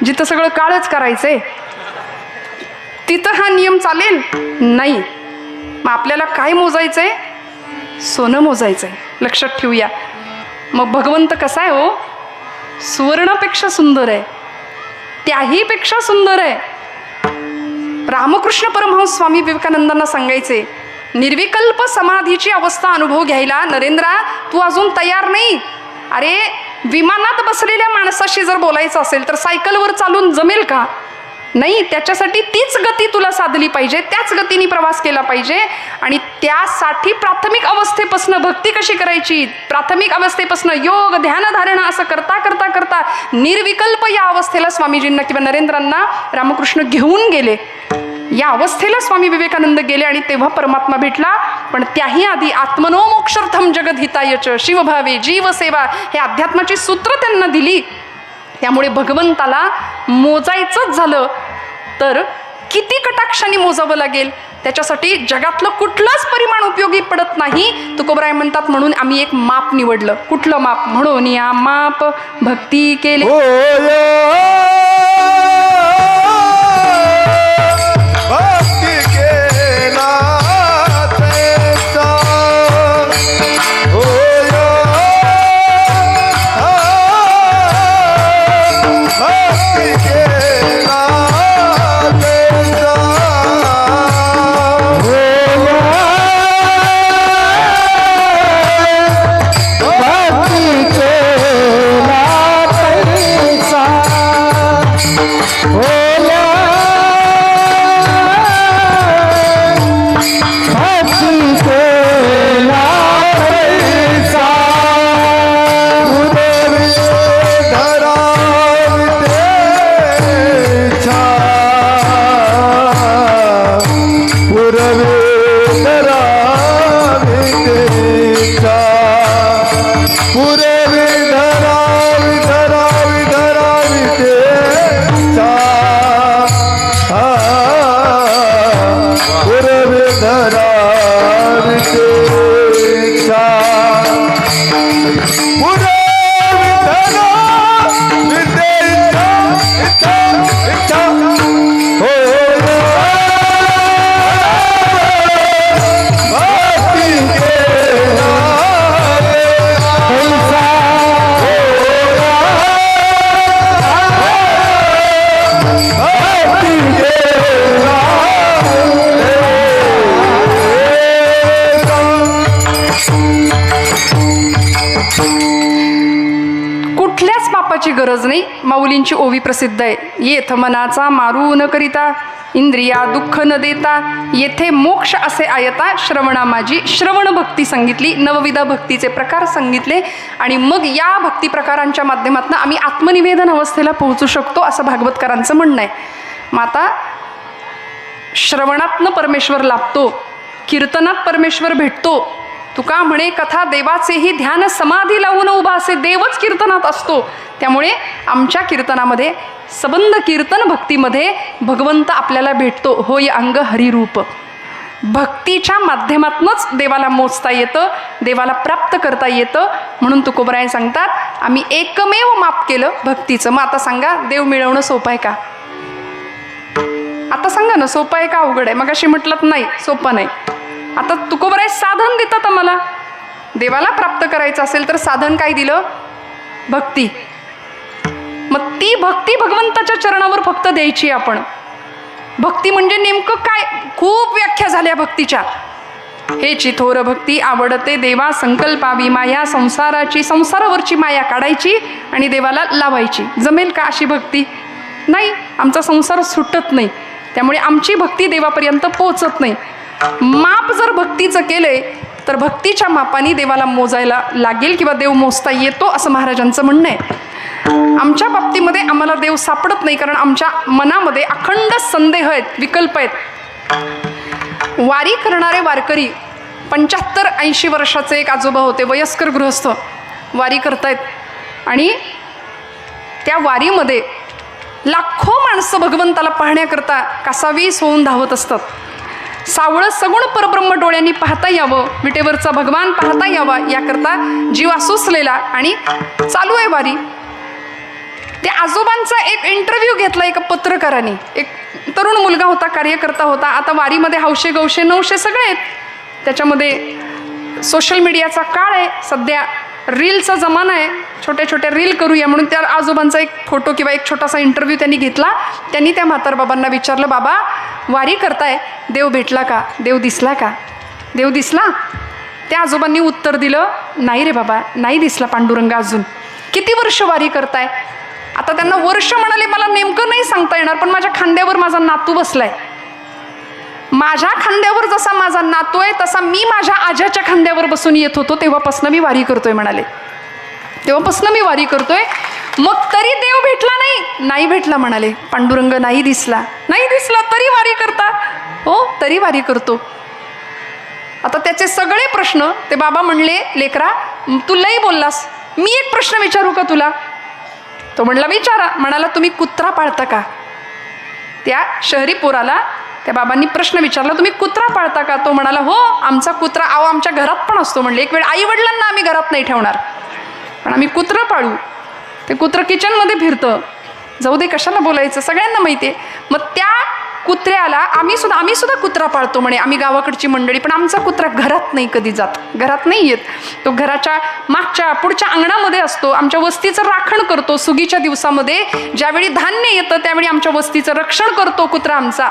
जिथं सगळं काळच करायचंय तिथं हा नियम चालेल नाही. मग आपल्याला काय मोजायचंय. सोनं मोजायचंय. लक्षात ठेवूया. मग भगवंत कसा आहे हो. सुवर्णापेक्षा सुंदर आहे, त्याहीपेक्षा सुंदर आहे. रामकृष्ण परमहंस स्वामी विवेकानंदांना सांगायचे, निर्विकल्प समाधीची अवस्था अनुभव घ्यायला नरेंद्रा तू अजून तयार नाही. अरे विमानात बसलेल्या माणसाशी जर बोलायचं असेल तर सायकलवर चालून जमेल का. नाही. त्याच्यासाठी तीच गती तुला साधली पाहिजे, त्याच गतीने प्रवास केला पाहिजे. आणि त्यासाठी प्राथमिक अवस्थेपासून भक्ती कशी करायची. प्राथमिक अवस्थेपासून योग ध्यान धारणा असं करता करता करता निर्विकल्प या अवस्थेला स्वामीजींना किंवा नरेंद्रांना रामकृष्ण घेऊन गेले. या अवस्थेला स्वामी विवेकानंद गेले आणि तेव्हा परमात्मा भेटला. पण त्याही आधी आत्मनो मोक्षर्थम जगद्हितायच शिवभावे जीवसेवा हे अध्यात्माची सूत्र त्यांना दिली. त्यामुळे भगवंताला मोजायचंच झालं तर किती कटाक्षाने मोजावं लागेल. त्याच्यासाठी जगातलं कुठलंच परिमाण उपयोगी पडत नाही. तुकोबराय म्हणतात म्हणून आम्ही एक माप निवडलं. कुठलं माप. म्हणून या माप भक्ती केली. नावाची गरज नाही. माऊलींची ओवी प्रसिद्ध आहे. येथ मनाचा मारू न करिता, इंद्रिया दुःख न देता, येथे मोक्ष असे आयता, श्रवणा माझी. श्रवण भक्ती सांगितली, नवविधा भक्तीचे प्रकार सांगितले आणि मग या भक्ती प्रकारांच्या माध्यमातून आम्ही आत्मनिवेदन अवस्थेला पोहोचू शकतो असं भागवतकारांचं म्हणणं आहे. मग आता श्रवणातनं परमेश्वर लाभतो, कीर्तनात परमेश्वर भेटतो. तुका म्हणे कथा देवाचेही ध्यान समाधी लावून उभा असे, देवच कीर्तनात असतो. त्यामुळे आमच्या कीर्तनामध्ये, सबंध कीर्तन भक्तीमध्ये भगवंत आपल्याला भेटतो. होय अंग हरिरूप. भक्तीच्या माध्यमातूनच देवाला मोजता येतं, देवाला प्राप्त करता येतं. म्हणून तुकोबराय सांगतात आम्ही एकमेव माप केलं भक्तीचं. मग आता सांगा, देव मिळवणं सोपं आहे का? आता सांगा ना, सोपं आहे का अवघड आहे? मग अशी म्हटलं नाही, सोपं नाही. आता तुकोबराय साधन देतात आम्हाला. देवाला प्राप्त करायचं असेल तर साधन काय दिलं? भक्ती. मग ती भक्ती भगवंताच्या चरणावर फक्त द्यायची आपण. भक्ती म्हणजे नेमकं काय? खूप व्याख्या झाल्या भक्तीच्या. हे चिथोर भक्ती आवडते देवा, संकल्पावी माया संसाराची. संसारावरची माया काढायची आणि देवाला लावायची. जमेल का अशी भक्ती? नाही, आमचा संसार सुटत नाही. त्यामुळे आमची भक्ती देवापर्यंत पोहोचत नाही. माप जर भक्तीचं केलंय तर भक्तीच्या मापाने देवाला मोजायला लागेल किंवा देव मोजता येतो असं महाराजांचं म्हणणं आहे. आमच्या बाबतीमध्ये आम्हाला देव सापडत नाही, कारण आमच्या मनामध्ये अखंड संदेह आहेत, विकल्प आहेत. वारी करणारे वारकरी 75-80 वर्षाचे एक आजोबा होते, वयस्कर गृहस्थ, वारी करतायत आणि त्या वारीमध्ये लाखो माणसं भगवंताला पाहण्याकरता कासावीस होऊन धावत असतात. सावळं सगुण परब्रह्म डोळ्यांनी पाहता यावं, विटेवरचा भगवान पाहता यावा याकरता जीव आसुसलेला आणि चालू आहे वारी. त्या आजोबांचा एक इंटरव्ह्यू घेतला एका पत्रकाराने. एक तरुण मुलगा होता, कार्यकर्ता होता. आता वारीमध्ये हौशे गौशे नवशे सगळे आहेत. त्याच्यामध्ये सोशल मीडियाचा काळ आहे, सध्या रीलचा जमाना आहे. छोट्या छोट्या रील करूया म्हणून त्या आजोबांचा एक फोटो किंवा एक छोटासा इंटरव्ह्यू त्यांनी घेतला. त्यांनी त्या म्हातारबाबांना विचारलं, बाबा वारी करताय, देव भेटला का? देव दिसला का? देव दिसला? त्या आजोबांनी उत्तर दिलं, नाही रे बाबा, नाही दिसला पांडुरंग अजून. किती वर्ष वारी करताय? आता त्यांना वर्ष म्हणाले, मला नेमकं नाही सांगता येणार, पण माझ्या खांद्यावर माझा नातू बसलाय. माझ्या खांद्यावर जसा माझा नातू आहे तसा मी माझ्या आज्याच्या खांद्यावर बसून येत होतो, तेव्हापासून मी वारी करतोय म्हणाले. तेव्हापासून मी वारी करतोय. मग तरी देव भेटला नाही? नाही भेटला म्हणाले. पांडुरंग नाही दिसला? नाही दिसला तरी वारी करता? हो, तरी वारी करतो. आता त्याचे सगळे प्रश्न ते बाबा म्हणले, लेकरा तू लई बोललास, मी एक प्रश्न विचारू का तुला? तो म्हणला विचारा. म्हणाला, तुम्ही कुत्रा पाळता का? त्या शहरी पोराला त्या बाबांनी प्रश्न विचारला, तुम्ही कुत्रा पाळता का? तो म्हणाला, हो, आमचा कुत्रा आमच्या घरात पण असतो. म्हणले, एक वेळ आई वडिलांना आम्ही घरात नाही ठेवणार, पण आम्ही कुत्रं पाळू. ते कुत्रं किचनमध्ये फिरतं. जाऊ दे, कशाला बोलायचं, सगळ्यांना माहिती आहे. मग त्या कुत्र्याला आम्ही सुद्धा कुत्रा पाळतो म्हणे, आम्ही गावाकडची मंडळी. पण आमचा कुत्रा घरात नाही कधी जात, घरात नाही येत. तो घराच्या मागच्या पुढच्या अंगणामध्ये असतो. आमच्या वस्तीचं राखण करतो. सुगीच्या दिवसामध्ये ज्यावेळी धान्य येतं त्यावेळी आमच्या वस्तीचं रक्षण करतो कुत्रा आमचा.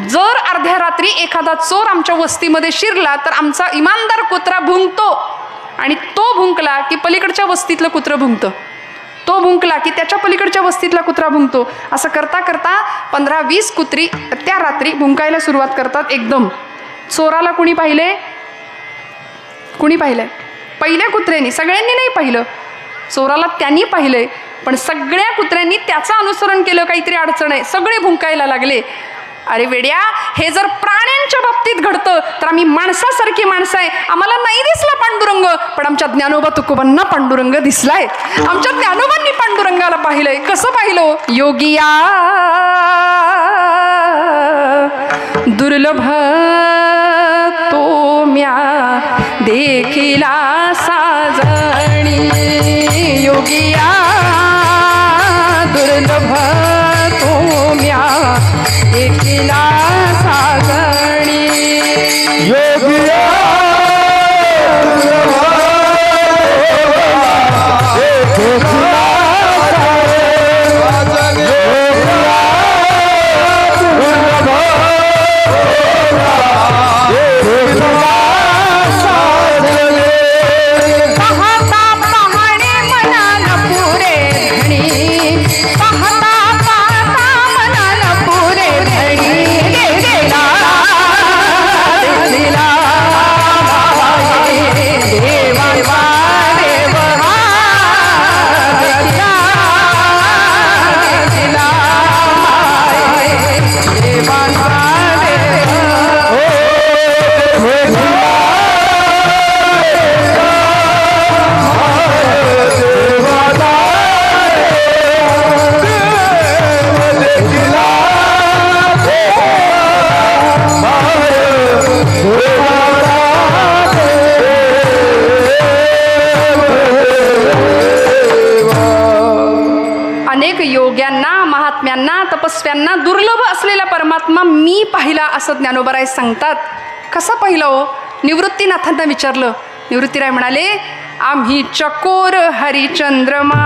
जर अर्ध्या रात्री एखादा चोर आमच्या वस्तीमध्ये शिरला तर आमचा इमानदार कुत्रा भुंकतो आणि तो भुंकला की पलीकडच्या वस्तीतलं कुत्रं भुंकतं. तो भुंकला की त्याच्या पलीकडच्या वस्तीतला कुत्रा भुंकतो. असं करता करता 15-20 कुत्री त्या रात्री भुंकायला सुरुवात करतात एकदम. चोराला कुणी पाहिले? कुणी पाहिलंय? पहिल्या कुत्र्यांनी. सगळ्यांनी नाही पाहिलं. चोराला त्यांनी पाहिलंय, पण सगळ्या कुत्र्यांनी त्याचं अनुसरण केलं. काहीतरी अडचण आहे, सगळे भुंकायला लागले. अरे वेड्या, हे जर प्राण्यांच्या बाबतीत घडतं तर आम्ही माणसासारखी माणसं आहे, आम्हाला नाही दिसला पांडुरंग, पण आमच्या ज्ञानोबा तुकोबांना पांडुरंग दिसलाय. आमच्या ज्ञानोबांनी पांडुरंगाला पाहिलंय. कसं पाहिलं? योगिया दुर्लभ तो म्या देखिला साजणी. योगिया दुर्लभ तो म्या देखिला साजणी. योगिया पाहता पाहणे मनाला पुरे मी पाहिला असं ज्ञानोबराय सांगतात. कसा पाहिला हो? निवृत्तीनाथांना विचारलं. निवृत्तीराय म्हणाले, आम्ही चकोर हरिचंद्रमा,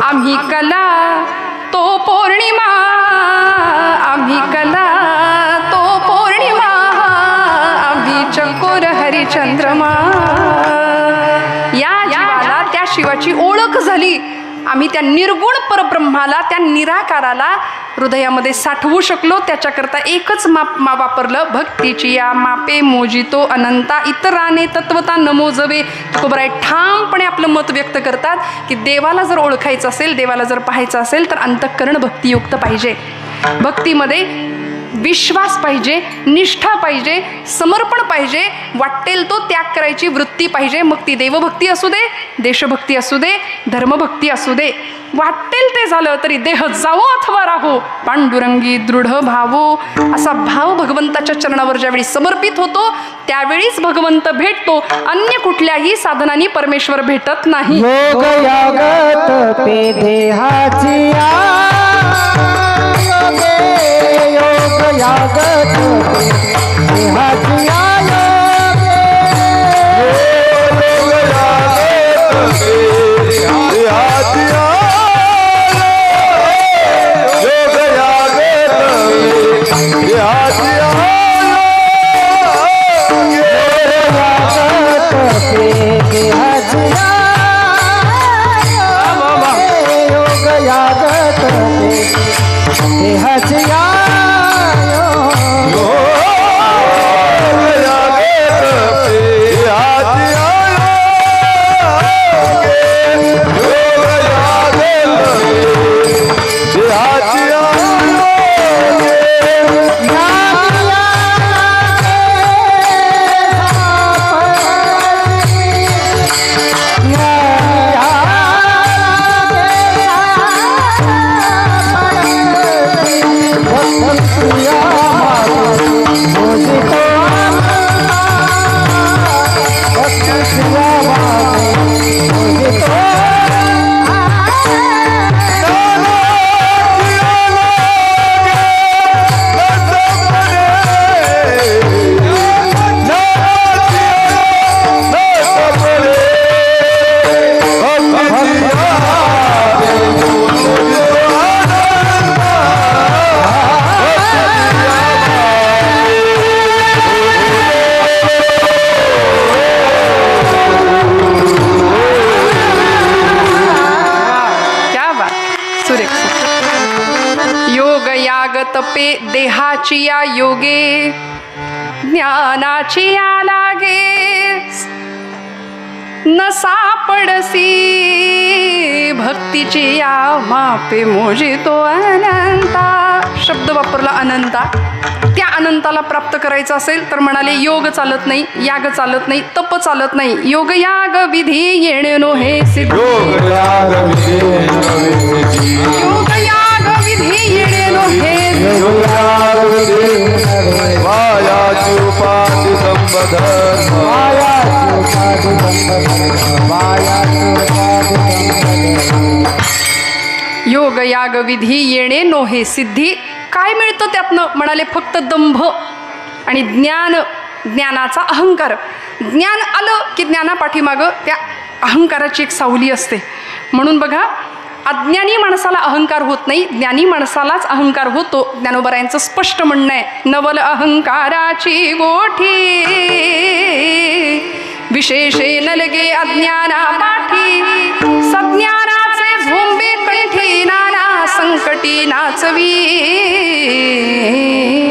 आम्ही कला तो पौर्णिमा, आम्ही कला तो पौर्णिमा, आम्ही चकोर हरिचंद्रमा. या जीवाला त्या शिवाची ओळख झाली. आम्ही त्या निर्गुण परब्रह्माला, त्या निराकाराला हृदयामध्ये साठवू शकलो. त्याच्याकरता एकच माप वापरलं, भक्तीची या मापे मोजितो अनंता, इतराने तत्वता नमोजवे. तुकोबराय ठामपणे आपलं मत व्यक्त करतात की देवाला जर ओळखायचं असेल, देवाला जर पाहायचं असेल तर अंतःकरण भक्तियुक्त पाहिजे. भक्तीमध्ये विश्वास पाहिजे, निष्ठा पाहिजे, समर्पण पाहिजे, वाटेल तो त्याग करायची वृत्ती पाहिजे. मग ती देवभक्ती असू दे, देशभक्ती असू दे, धर्मभक्ती असू दे. वाटेल ते झालं तरी देह जावो अथवा राहो, पांडुरंगी दृढ भावो. असा भाव भगवंताच्या चरणावर ज्यावेळी समर्पित होतो त्यावेळीच भगवंत भेटतो. अन्य कुठल्याही साधनांनी परमेश्वर भेटत नाही. योग यागत पे देहाची योग यागत देहाची तपे देहाची या योगे, ज्ञानाची या लागे न सापडसी, भक्तीची या मापे मोजितो अनंता. शब्द वापरला अनंता. त्या अनंताला प्राप्त करायचं असेल तर म्हणाले योग चालत नाही, याग चालत नाही, तप चालत नाही. योग याग विधी येणे नो हे सिद्ध, योग याग विधी येणे नो हे योग याग विधी येणे नो हे सिद्धी. काय मिळतं त्यातनं? म्हणाले फक्त दंभ आणि ज्ञान, ज्ञानाचा अहंकार. ज्ञान आलं की ज्ञानापाठीमागं त्या अहंकाराची एक सावली असते. म्हणून बघा, अज्ञानी माणसाला अहंकार होत नाही, ज्ञानी माणसालाच अहंकार होतो. ज्ञानोबरायांचं स्पष्ट म्हणणं आहे, नवल अहंकाराची गोठी विशेषे न लगे अज्ञाना पाठी, सज्ञानाचे झोंबे कंठी नाना संकटी नाचवी.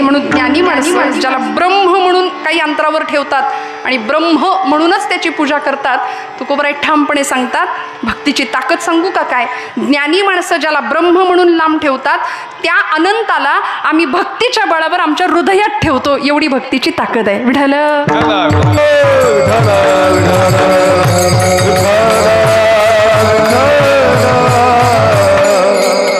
म्हणून ज्ञानी माणसं ज्याला ब्रह्म म्हणून काही अंतरावर ठेवतात आणि ब्रह्म म्हणूनच त्याची पूजा करतात, तुकोबराय ठामपणे सांगतात. भक्तीची ताकद सांगू का काय? ज्ञानी माणसं ज्याला ब्रह्म म्हणून लांब ठेवतात त्या अनंताला आम्ही भक्तीच्या बळावर आमच्या हृदयात ठेवतो. एवढी भक्तीची ताकद आहे. विठ्ठल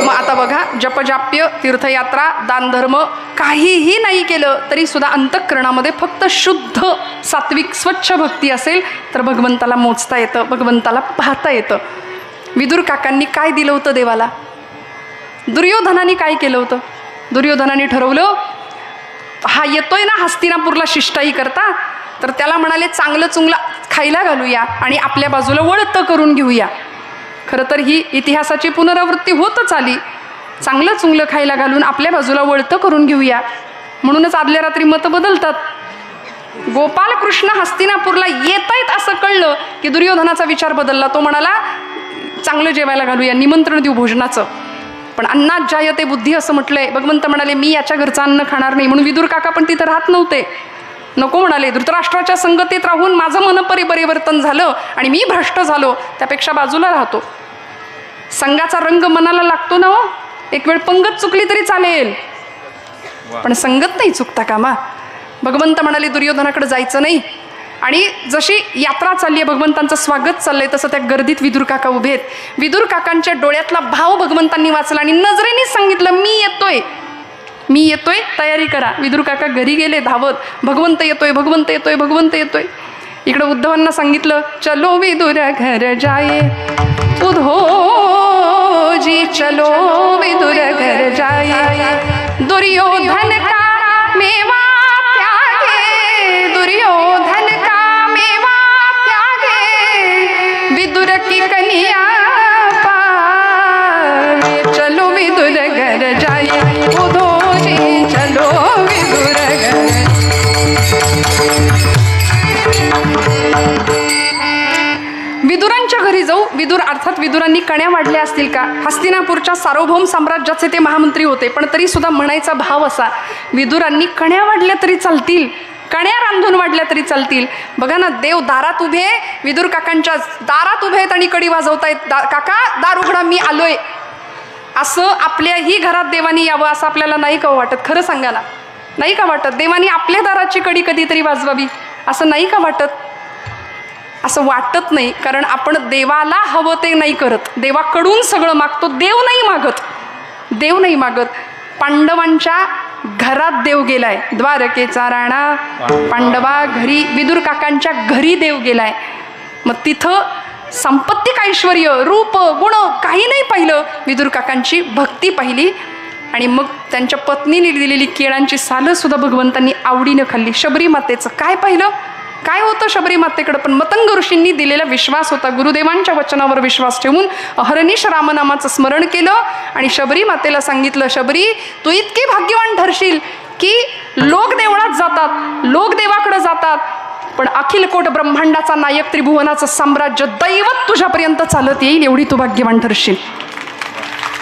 मग आता बघा, जपजाप्य, तीर्थयात्रा, दानधर्म काहीही नाही केलं तरी सुद्धा अंतःकरणामध्ये फक्त शुद्ध सात्विक स्वच्छ भक्ती असेल तर भगवंताला मोजता येतं, भगवंताला पाहता येतं. विदुर काकांनी काय दिलं होतं देवाला? दुर्योधनाने काय केलं होतं? दुर्योधनाने ठरवलं, हा येतोय ना हस्तिनापूरला शिष्टाई करता, तर त्याला म्हणाले चांगलं चुंगलं खायला घालूया आणि आपल्या बाजूला वळतं करून घेऊया. खरं तर ही इतिहासाची पुनरावृत्ती होतच आली. चांगलं चुंगलं खायला घालून आपल्या बाजूला वळतं करून घेऊया, म्हणूनच आदल्या रात्री मतं बदलतात. गोपालकृष्ण हस्तिनापूरला येत आहेत असं कळलं की दुर्योधनाचा विचार बदलला. तो म्हणाला चांगलं जेवायला घालूया, निमंत्रण देऊ भोजनाचं. पण अन्नात जायते बुद्धी असं म्हटलंय. भगवंत म्हणाले मी याच्या घरचं अन्न खाणार नाही. म्हणून विदुर काका पण तिथं राहत नव्हते, नको म्हणाले. धृतराष्ट्राच्या संगतीत राहून माझं मनपरिवर्तन झालं आणि मी भ्रष्ट झालो, त्यापेक्षा बाजूला राहतो. संघाचा रंग मनाला लागतो ना हो. एक वेळ पंगत चुकली तरी चालेल, पण संगत नाही चुकता कामा. भगवंत म्हणाले दुर्योधनाकडे जायचं नाही. आणि जशी यात्रा चालली आहे, भगवंतांचं स्वागत चाललंय, तसं त्या गर्दीत विदुर काका उभे आहेत. विदुर काकांच्या डोळ्यातला भाव भगवंतांनी वाचला आणि नजरेनेच सांगितलं मी येतोय, मी येतोय, तयारी करा. विदुर काका घरी गेले धावत, भगवंत येतोय, भगवंत येतोय, भगवंत येतोय. इकडं उद्धवांना सांगितलं चलो विदुर घर जाये, उद्धव जी चलो विदुर घर जाये. दुर्योधन का मेवा त्यागे, दुर्योधन का मेवा त्यागे, विदुर की कन्या पावे. चलो विदुर घर जाये, उद्धव जी चलो विदुर घर. विदुरांच्या घरी जाऊ. विदुर अर्थात विदुरांनी कण्या वाढल्या असतील का? हस्तिनापूरच्या सार्वभौम साम्राज्याचे ते महामंत्री होते, पण तरी सुद्धा म्हणायचा भाव असा, विदुरांनी कण्या वाढल्या तरी चालतील, कण्या रांधून वाढल्या तरी चालतील. बघा ना, देव दारात उभे, विदुर काकांच्या दारात उभे आहेत आणि कडी वाजवतायत. काका दार उघडा, मी आलोय. असं आपल्याही घरात देवानी यावं असं आपल्याला नाही का वाटत? खरं सांगा ना, नाही का वाटत? देवानी आपल्या दाराची कडी कधीतरी वाजवावी असं नाही का वाटत? असं वाटत नाही, कारण आपण देवाला हवं ते नाही करत, देवाकडून सगळं मागतो. देव नाही मागत, देव नाही मागत. पांडवांच्या घरात देव गेलाय, द्वारकेचा राणा पांडवा घरी, विदुर काकांच्या घरी देव गेलाय. मग तिथं सांपत्तिक ऐश्वर्य, रूप, गुण काही नाही पाहिलं, विदुर काकांची भक्ती पाहिली. आणि मग त्यांच्या पत्नीने दिलेली केळांची सालं सुद्धा भगवंतांनी आवडीनं खाल्ली. शबरी मातेचं काय पाहिलं? काय होतं शबरी मातेकडं? पण मतंग ऋषींनी दिलेला विश्वास होता. गुरुदेवांच्या वचनावर विश्वास ठेवून अहर्निश रामनामाचं स्मरण केलं आणि शबरी मातेला सांगितलं, शबरी तू इतकी भाग्यवान ठरशील की लोक देवळात जातात, लोक देवाकडे जातात, पण अखिल कोट ब्रह्मांडाचा नायक, त्रिभुवनाचं साम्राज्य, दैवत तुझ्यापर्यंत चालत येईल, एवढी तू भाग्यवान ठरशील.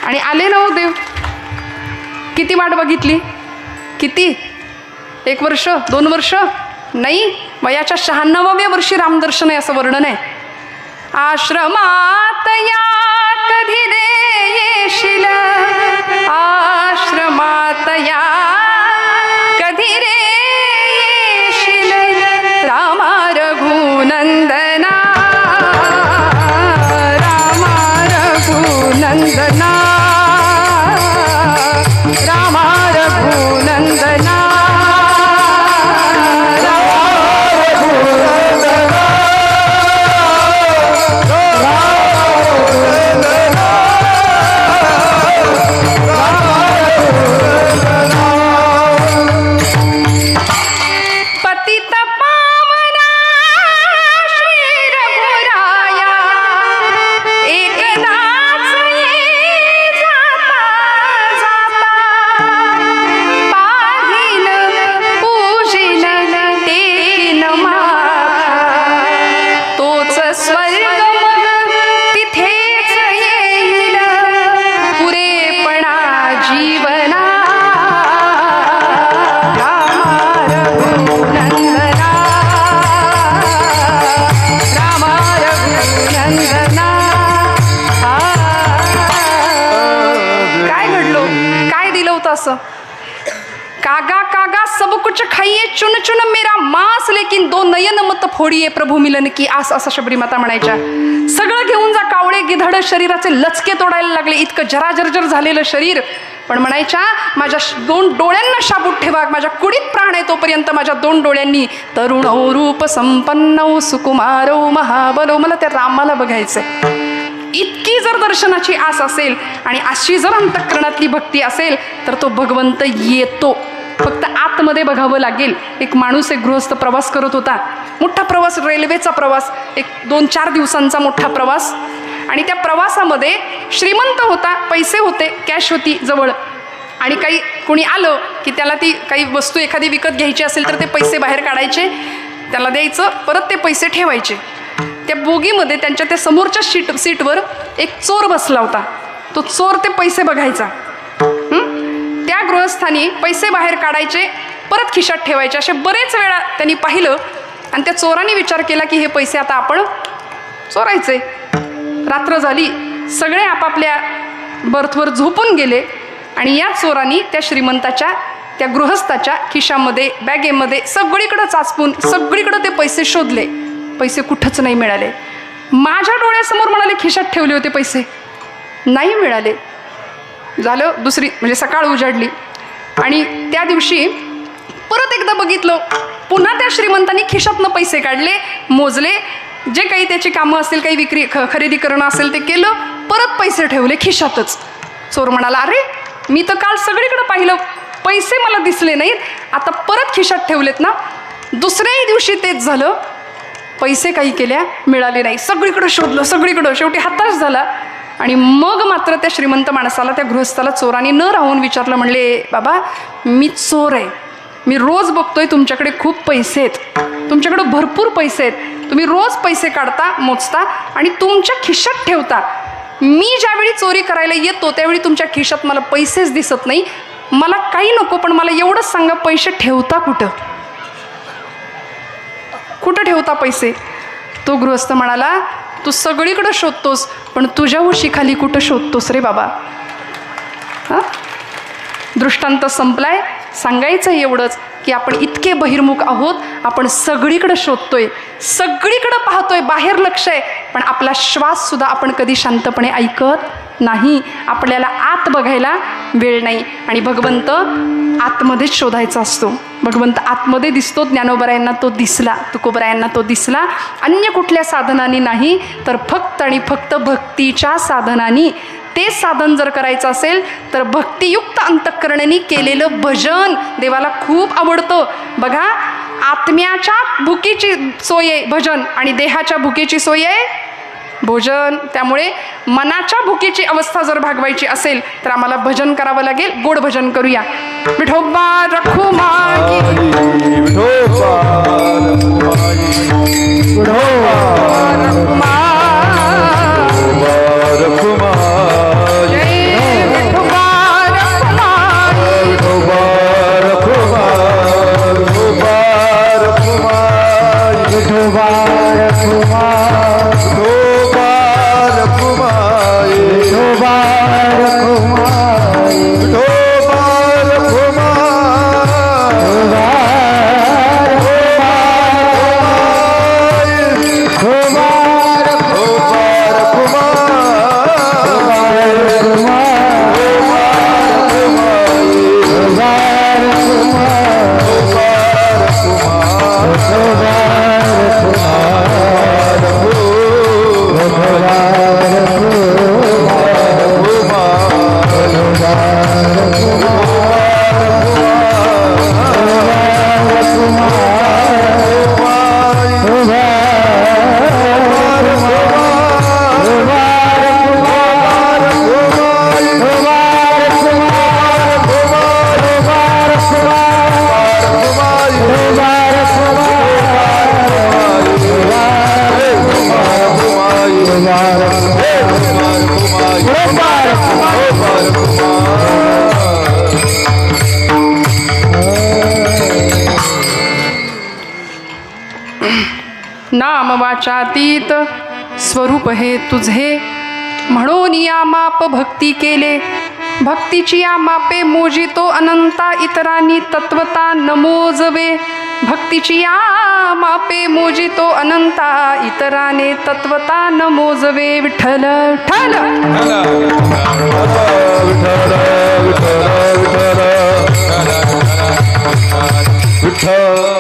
आणि आले ना हो देव. किती वाट बघितली? किती? 1 वर्ष, 2 वर्ष नाही, वयाच्या 96व्या वर्षी रामदर्शन आहे असं वर्णन आहे. आश्रमात या कधी रे येशील, आश्रमात या कधी रे येशील, रामा रघुनंदना, रामा रघुनंदना, रामा रघुनंदना. कागा कागा सब कुछ खाइए चुन चुन मेरा मांस, लेकिन 2 नयन मत फोडिये प्रभू मिलन की आस, असं शबरी माता म्हणायच्या. सगळं घेऊन जा, कावळे गिधड शरीराचे लचके तोडायला लागले, इतकं जराजर्जर झालेलं शरीर. पण म्हणायच्या माझ्या 2 डोळ्यांना शाबूत ठेवा, माझ्या कुडीत प्राण आहे तोपर्यंत माझ्या 2 डोळ्यांनी तरुण रूप संपन्न सुकुमार महाबलो. मला त्या रामाला बघायचंय. इतकी जर दर्शनाची आस असेल आणि अशी जर अंतःकरणातली भक्ती असेल तर तो भगवंत येतो. फक्त आतमध्ये बघावं लागेल. एक माणूस, एक गृहस्थ प्रवास करत होता. मोठा प्रवास, रेल्वेचा प्रवास, एक 2-4 दिवसांचा मोठा प्रवास. आणि त्या प्रवासामध्ये श्रीमंत होता, पैसे होते, कॅश होती जवळ. आणि काही कोणी आलं की त्याला ती काही वस्तू एखादी विकत घ्यायची असेल तर ते पैसे बाहेर काढायचे, त्याला द्यायचं, परत ते पैसे ठेवायचे. त्या बोगीमध्ये त्यांच्या त्या समोरच्या सीटवर एक चोर बसला होता. तो चोर ते पैसे बघायचा. त्या गृहस्थानी पैसे बाहेर काढायचे, परत खिशात ठेवायचे. असे बरेच वेळा त्यांनी पाहिलं आणि त्या चोराने विचार केला की हे पैसे आता आपण चोरायचे. रात्र झाली, सगळे आपापल्या बर्थवर झोपून गेले आणि या चोरांनी त्या श्रीमंताच्या, त्या गृहस्थाच्या खिशामध्ये, बॅगेमध्ये सगळीकडं चाचपून सगळीकडं ते पैसे शोधले. पैसे कुठंच नाही मिळाले. माझ्या डोळ्यासमोर म्हणाले खिशात ठेवले होते पैसे, नाही मिळाले. झालं दुसरी, म्हणजे सकाळ उजाडली आणि त्या दिवशी परत एकदा बघितलं. पुन्हा त्या श्रीमंतांनी खिशातनं पैसे काढले, मोजले, जे काही त्याची कामं असतील, काही खरेदी करणं असेल ते केलं, परत पैसे ठेवले खिशातच. चोर म्हणाला, अरे मी तर काल सगळीकडे पाहिलं, पैसे मला दिसले नाहीत, आता परत खिशात ठेवलेत ना. दुसऱ्याही दिवशी तेच झालं, पैसे काही केल्या मिळाले नाही. सगळीकडं शोधलं, सगळीकडं. शेवटी हताश झाला आणि मग मात्र त्या श्रीमंत माणसाला, त्या गृहस्थाला चोराने न राहून विचारलं. म्हणले, बाबा मी चोर आहे, मी रोज बघतोय तुमच्याकडे खूप पैसे आहेत, तुमच्याकडे भरपूर पैसे आहेत, तुम्ही रोज पैसे काढता, मोजता आणि तुमच्या खिशात ठेवता. मी ज्यावेळी चोरी करायला येतो त्यावेळी तुमच्या खिशात मला पैसेच दिसत नाही. मला काही नको, पण मला एवढंच सांगा, पैसे ठेवता कुठं? कुठं ठेवता पैसे? तो गृहस्थ म्हणाला, तू सगळीकडं शोधतोस, पण तुझ्या उशीखाली कुठं शोधतोस रे बाबा? हां, दृष्टांत संपलाय. सांगायचं एवढंच की आपण इतके बहिर्मुख आहोत, आपण सगळीकडं शोधतोय, सगळीकडं पाहतोय, बाहेर लक्ष आहे, पण आपला श्वाससुद्धा आपण कधी शांतपणे ऐकत नाही. आपल्याला आत बघायला वेळ नाही आणि भगवंत आतमध्येच शोधायचा असतो. भगवंत आतमध्ये दिसतो. ज्ञानोबरायांना तो दिसला, तुकोबरायांना तो दिसला. अन्य कुठल्या साधनांनी नाही, तर फक्त आणि फक्त भक्तीच्या साधनांनी. ते साधन जर करायचं असेल तर भक्तियुक्त अंतःकरणाने केलेलं भजन देवाला खूप आवडतं. बघा, आत्म्याच्या भुकीची सोय आहे भजन आणि देहाच्या भुकीची सोय आहे भोजन. त्यामुळे मनाच्या भुकीची अवस्था जर भागवायची असेल तर आम्हाला भजन करावं लागेल. गोड भजन करूया. विठोबा रखुमाई, विठोबा रखुमाई, विठोबा रखुमाई, जय विठोबा रखुमाई, विठोबा रखुमाई, विठोबा रखुमाई, विठोबा रखुमाई, नाम वाचातीत स्वरूप हे तुझे, म्हणून या माप भक्ती केले. भक्तीची या मापे मोजितो अनंता, इतरांनी तत्वता न मोजवे. भक्तीची या मापे मोजितो अनंता, इतराने तत्वता न मोजवे. विठ्ठल विठ्ठल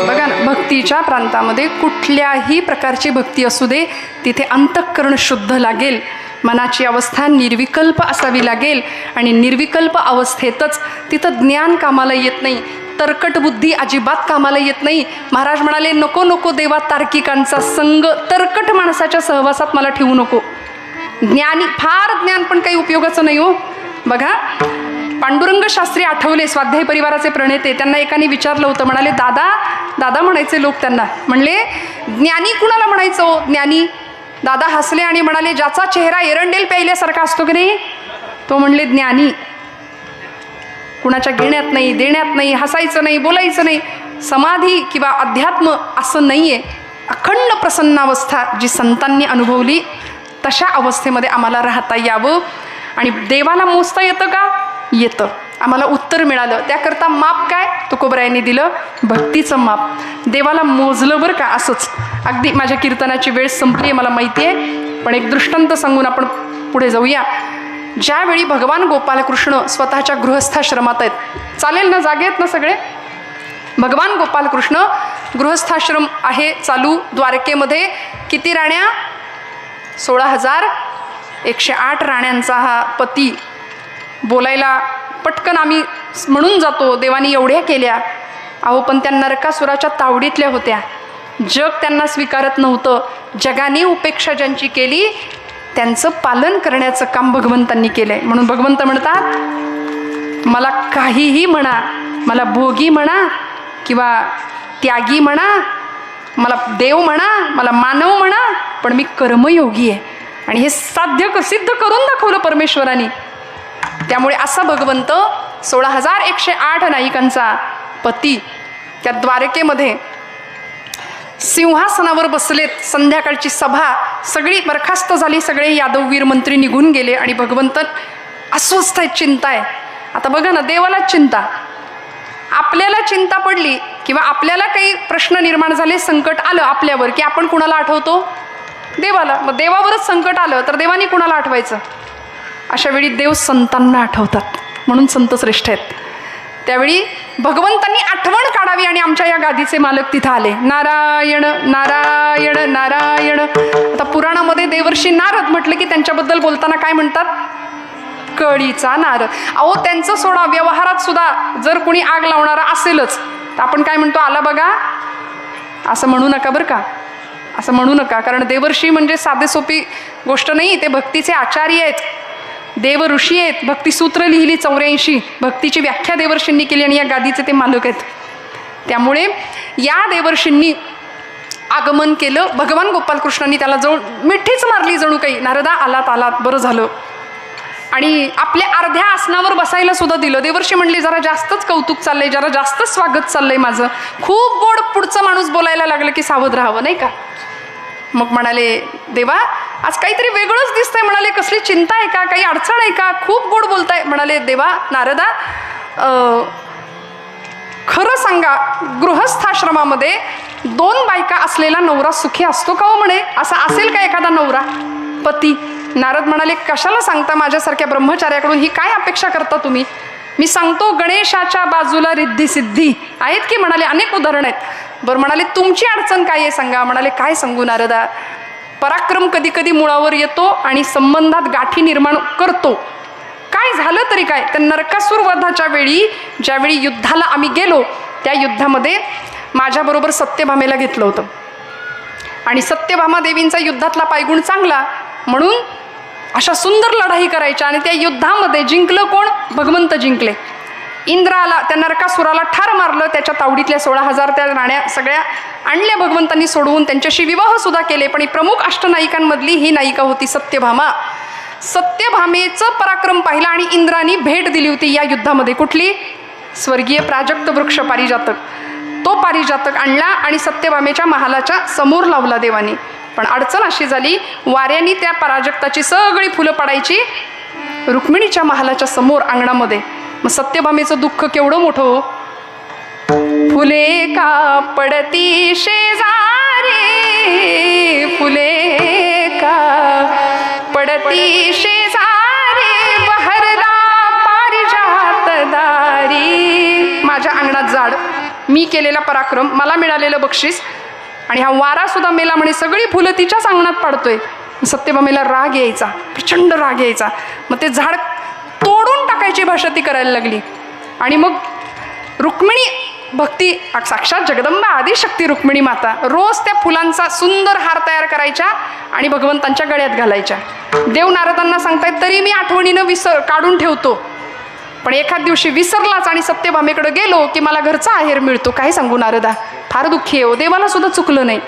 बघा ना, भक्तीच्या प्रांतामध्ये कुठल्याही प्रकारची भक्ती असू दे, तिथे अंतःकरण शुद्ध लागेल. मनाची अवस्था निर्विकल्प असावी लागेल आणि निर्विकल्प अवस्थेतच तिथं ज्ञान कामाला येत नाही, तरकट बुद्धी अजिबात कामाला येत नाही. महाराज म्हणाले, नको नको देवा तार्किकांचा संग, तरकट माणसाच्या सहवासात मला ठेवू नको. ज्ञानी फार ज्ञान पण काही उपयोगाचं नाही हो. बघा, पांडुरंग शास्त्री आठवले, स्वाध्याय परिवाराचे प्रणेते, त्यांना एकाने विचारलं होतं. म्हणाले, दादा दादा म्हणायचे लोक त्यांना. म्हणले, ज्ञानी कुणाला म्हणायचं हो? ज्ञानी. दादा हसले आणि म्हणाले, ज्याचा चेहरा एरंडेल प्यायल्यासारखा असतो की नाही, तो म्हणले ज्ञानी. कुणाच्या घेण्यात नाही, देण्यात नाही, हसायचं नाही, बोलायचं नाही. समाधी किंवा अध्यात्म असं नाही आहे. अखंड प्रसन्नावस्था जी संतांनी अनुभवली, तशा अवस्थेमध्ये आम्हाला राहता यावं. आणि देवाला मोजता येतं का? येतं. आम्हाला उत्तर मिळालं. त्याकरता माप काय? तुकोबरायांनी दिलं, भक्तीचं माप. देवाला मोजलं बरं का. असंच अगदी माझ्या कीर्तनाची वेळ संपली आहे मला माहिती आहे, पण एक दृष्टांत सांगून आपण पुढे जाऊया. ज्यावेळी भगवान गोपालकृष्ण स्वतःच्या गृहस्थाश्रमात आहेत, चालेल ना, जागे आहेत ना सगळे? भगवान गोपालकृष्ण गृहस्थाश्रम आहे चालू द्वारकेमध्ये. किती राण्या? 16,108 राण्यांचा हा पती. बोलायला पटकन आम्ही म्हणून जातो, देवानी एवढ्या केल्या. अहो, पण त्या नरकासुराच्या तावडीतल्या होत्या. जग त्यांना स्वीकारत नव्हतं. जगाने उपेक्षा ज्यांची केली, त्यांचं पालन करण्याचं काम भगवंतांनी केलंय. म्हणून भगवंत म्हणतात, मला काहीही म्हणा, मला भोगी म्हणा किंवा त्यागी म्हणा, मला देव म्हणा, मला मानव म्हणा, पण मी कर्मयोगी आहे. आणि हे सिद्ध करून दाखवलं परमेश्वराने. त्यामुळे असा भगवंत 16,108 नायिकांचा पती त्या द्वारकेमध्ये सिंहासनावर बसलेत. संध्याकाळची सभा सगळी बरखास्त झाली. सगळे यादववीर मंत्री निघून गेले आणि भगवंत अस्वस्थ आहे, चिंता आहे. आता बघा ना, देवालाच चिंता. आपल्याला चिंता पडली किंवा आपल्याला काही प्रश्न निर्माण झाले, संकट आलं आपल्यावर, की आपण कुणाला आठवतो? देवाला. मग देवावरच संकट आलं तर देवानी कुणाला आठवायचं? अशा वेळी देव संतांना आठवतात. म्हणून संत श्रेष्ठ आहेत. त्यावेळी भगवंतांनी आठवण काढावी आणि आमच्या या गादीचे मालक तिथं आले. नारायण नारायण नारायण. आता पुराणामध्ये देवर्षी नारद म्हटलं की त्यांच्याबद्दल बोलताना काय म्हणतात? कळीचा नारद. अहो, त्यांचं सोडा, व्यवहारात सुद्धा जर कोणी आग लावणारा असेलच तर आपण काय म्हणतो? आला बघा. असं म्हणू नका बरं का, असं म्हणू नका. कारण देवर्षी म्हणजे साधे सोपी गोष्ट नाही. ते भक्तीचे आचार्य आहेत, देव ऋषी आहेत. भक्तिसूत्र लिहिली 84. भक्तीची व्याख्या देवर्षींनी केली आणि या गादीचे ते मालक आहेत. त्यामुळे या देवर्षींनी आगमन केलं. भगवान गोपालकृष्णांनी त्याला जवळ मिठीच मारली जणू काही. नारदा, आलात आलात, बरं झालं. आणि आपल्या अर्ध्या आसनावर बसायला सुद्धा दिलं. देवर्षी म्हणले, जरा जास्तच कौतुक चाललंय, जरा जास्तच स्वागत चाललंय माझं. खूप गोड पुढचं माणूस बोलायला लागलं की सावध राहावं, नाही का? मग म्हणाले, देवा आज काहीतरी वेगळंच दिसतंय. म्हणाले, कसली चिंता आहे का? काही अडचण आहे का? खूप गोड बोलताय. म्हणाले, देवा, नारदा, खरं सांगा, गृहस्थाश्रमामध्ये 2 बायका असलेला नवरा सुखी असतो का हो? म्हणे, असा असेल का एखादा नवरा पती? नारद म्हणाले, कशाला सांगता? माझ्यासारख्या ब्रह्मचार्याकडून ही काय अपेक्षा करता तुम्ही? मी सांगतो, गणेशाच्या बाजूला रिद्धी सिद्धी आहेत की? म्हणाले, अनेक उदाहरणं आहेत. बरं, म्हणाले, तुमची अडचण काय आहे सांगा. म्हणाले, काय सांगू नारदा? पराक्रम कधी कधी मुळावर येतो आणि संबंधात गाठी निर्माण करतो. काय झालं तरी काय, त्या नरकासूर वधाच्या वेळी ज्यावेळी युद्धाला आम्ही गेलो, त्या युद्धामध्ये माझ्याबरोबर सत्यभामेला घेतलं होतं. आणि सत्यभामा देवींचा युद्धातला पायगुण चांगला, म्हणून अशा सुंदर लढाई करायच्या. आणि त्या युद्धामध्ये जिंकलं कोण? भगवंत जिंकले. इंद्राला, त्या नरकासुराला ठार मारलं. त्याच्या तावडीतल्या 16,000 त्या राण्या सगळ्या आणल्या भगवंतांनी सोडवून. त्यांच्याशी विवाह सुद्धा केले. पण प्रमुख अष्टनायिकांमधली ही नायिका होती सत्यभामा. सत्यभामेचं पराक्रम पाहिला आणि इंद्रानी भेट दिली होती या युद्धामध्ये. कुठली? स्वर्गीय प्राजक्त वृक्ष पारिजातक. तो पारिजातक आणला आणि सत्यभामेच्या महालाच्या समोर लावला देवानी. पण अडचण अशी झाली, वाऱ्याने त्या प्राजक्ताची सगळी फुलं पडायची रुक्मिणीच्या महालाच्या समोर अंगणामध्ये. मग सत्यभामेचं दुःख केवढं मोठं हो. फुले का पडती शेजारी, फुले का पडती शेजारी, बहरला पारिजात दारी. माझ्या अंगणात झाड, मी केलेला पराक्रम, मला मिळालेलं बक्षीस, आणि हा वारा सुद्धा मेला म्हणे. सगळी फुलं तिच्याच अंगणात पाडतोय. सत्यभामेला राग यायचा, प्रचंड राग यायचा. मग ते झाड तोडून टाकायची भाषा ती करायला लागली. आणि मग रुक्मिणी भक्ती साक्षात जगदंबा आदिशक्ती रुक्मिणी माता रोज त्या फुलांचा सुंदर हार तयार करायच्या आणि भगवंतांच्या गळ्यात घालायच्या. देव नारदांना सांगतायत तरी मी आठवणीनं काढून ठेवतो, पण एखाद दिवशी विसरलाच आणि सत्यभामेकडे गेलो की मला घरचा आहेर मिळतो. काय सांगू नारदा, फार दुःखी आहे हो. देवाला सुद्धा चुकलं नाही.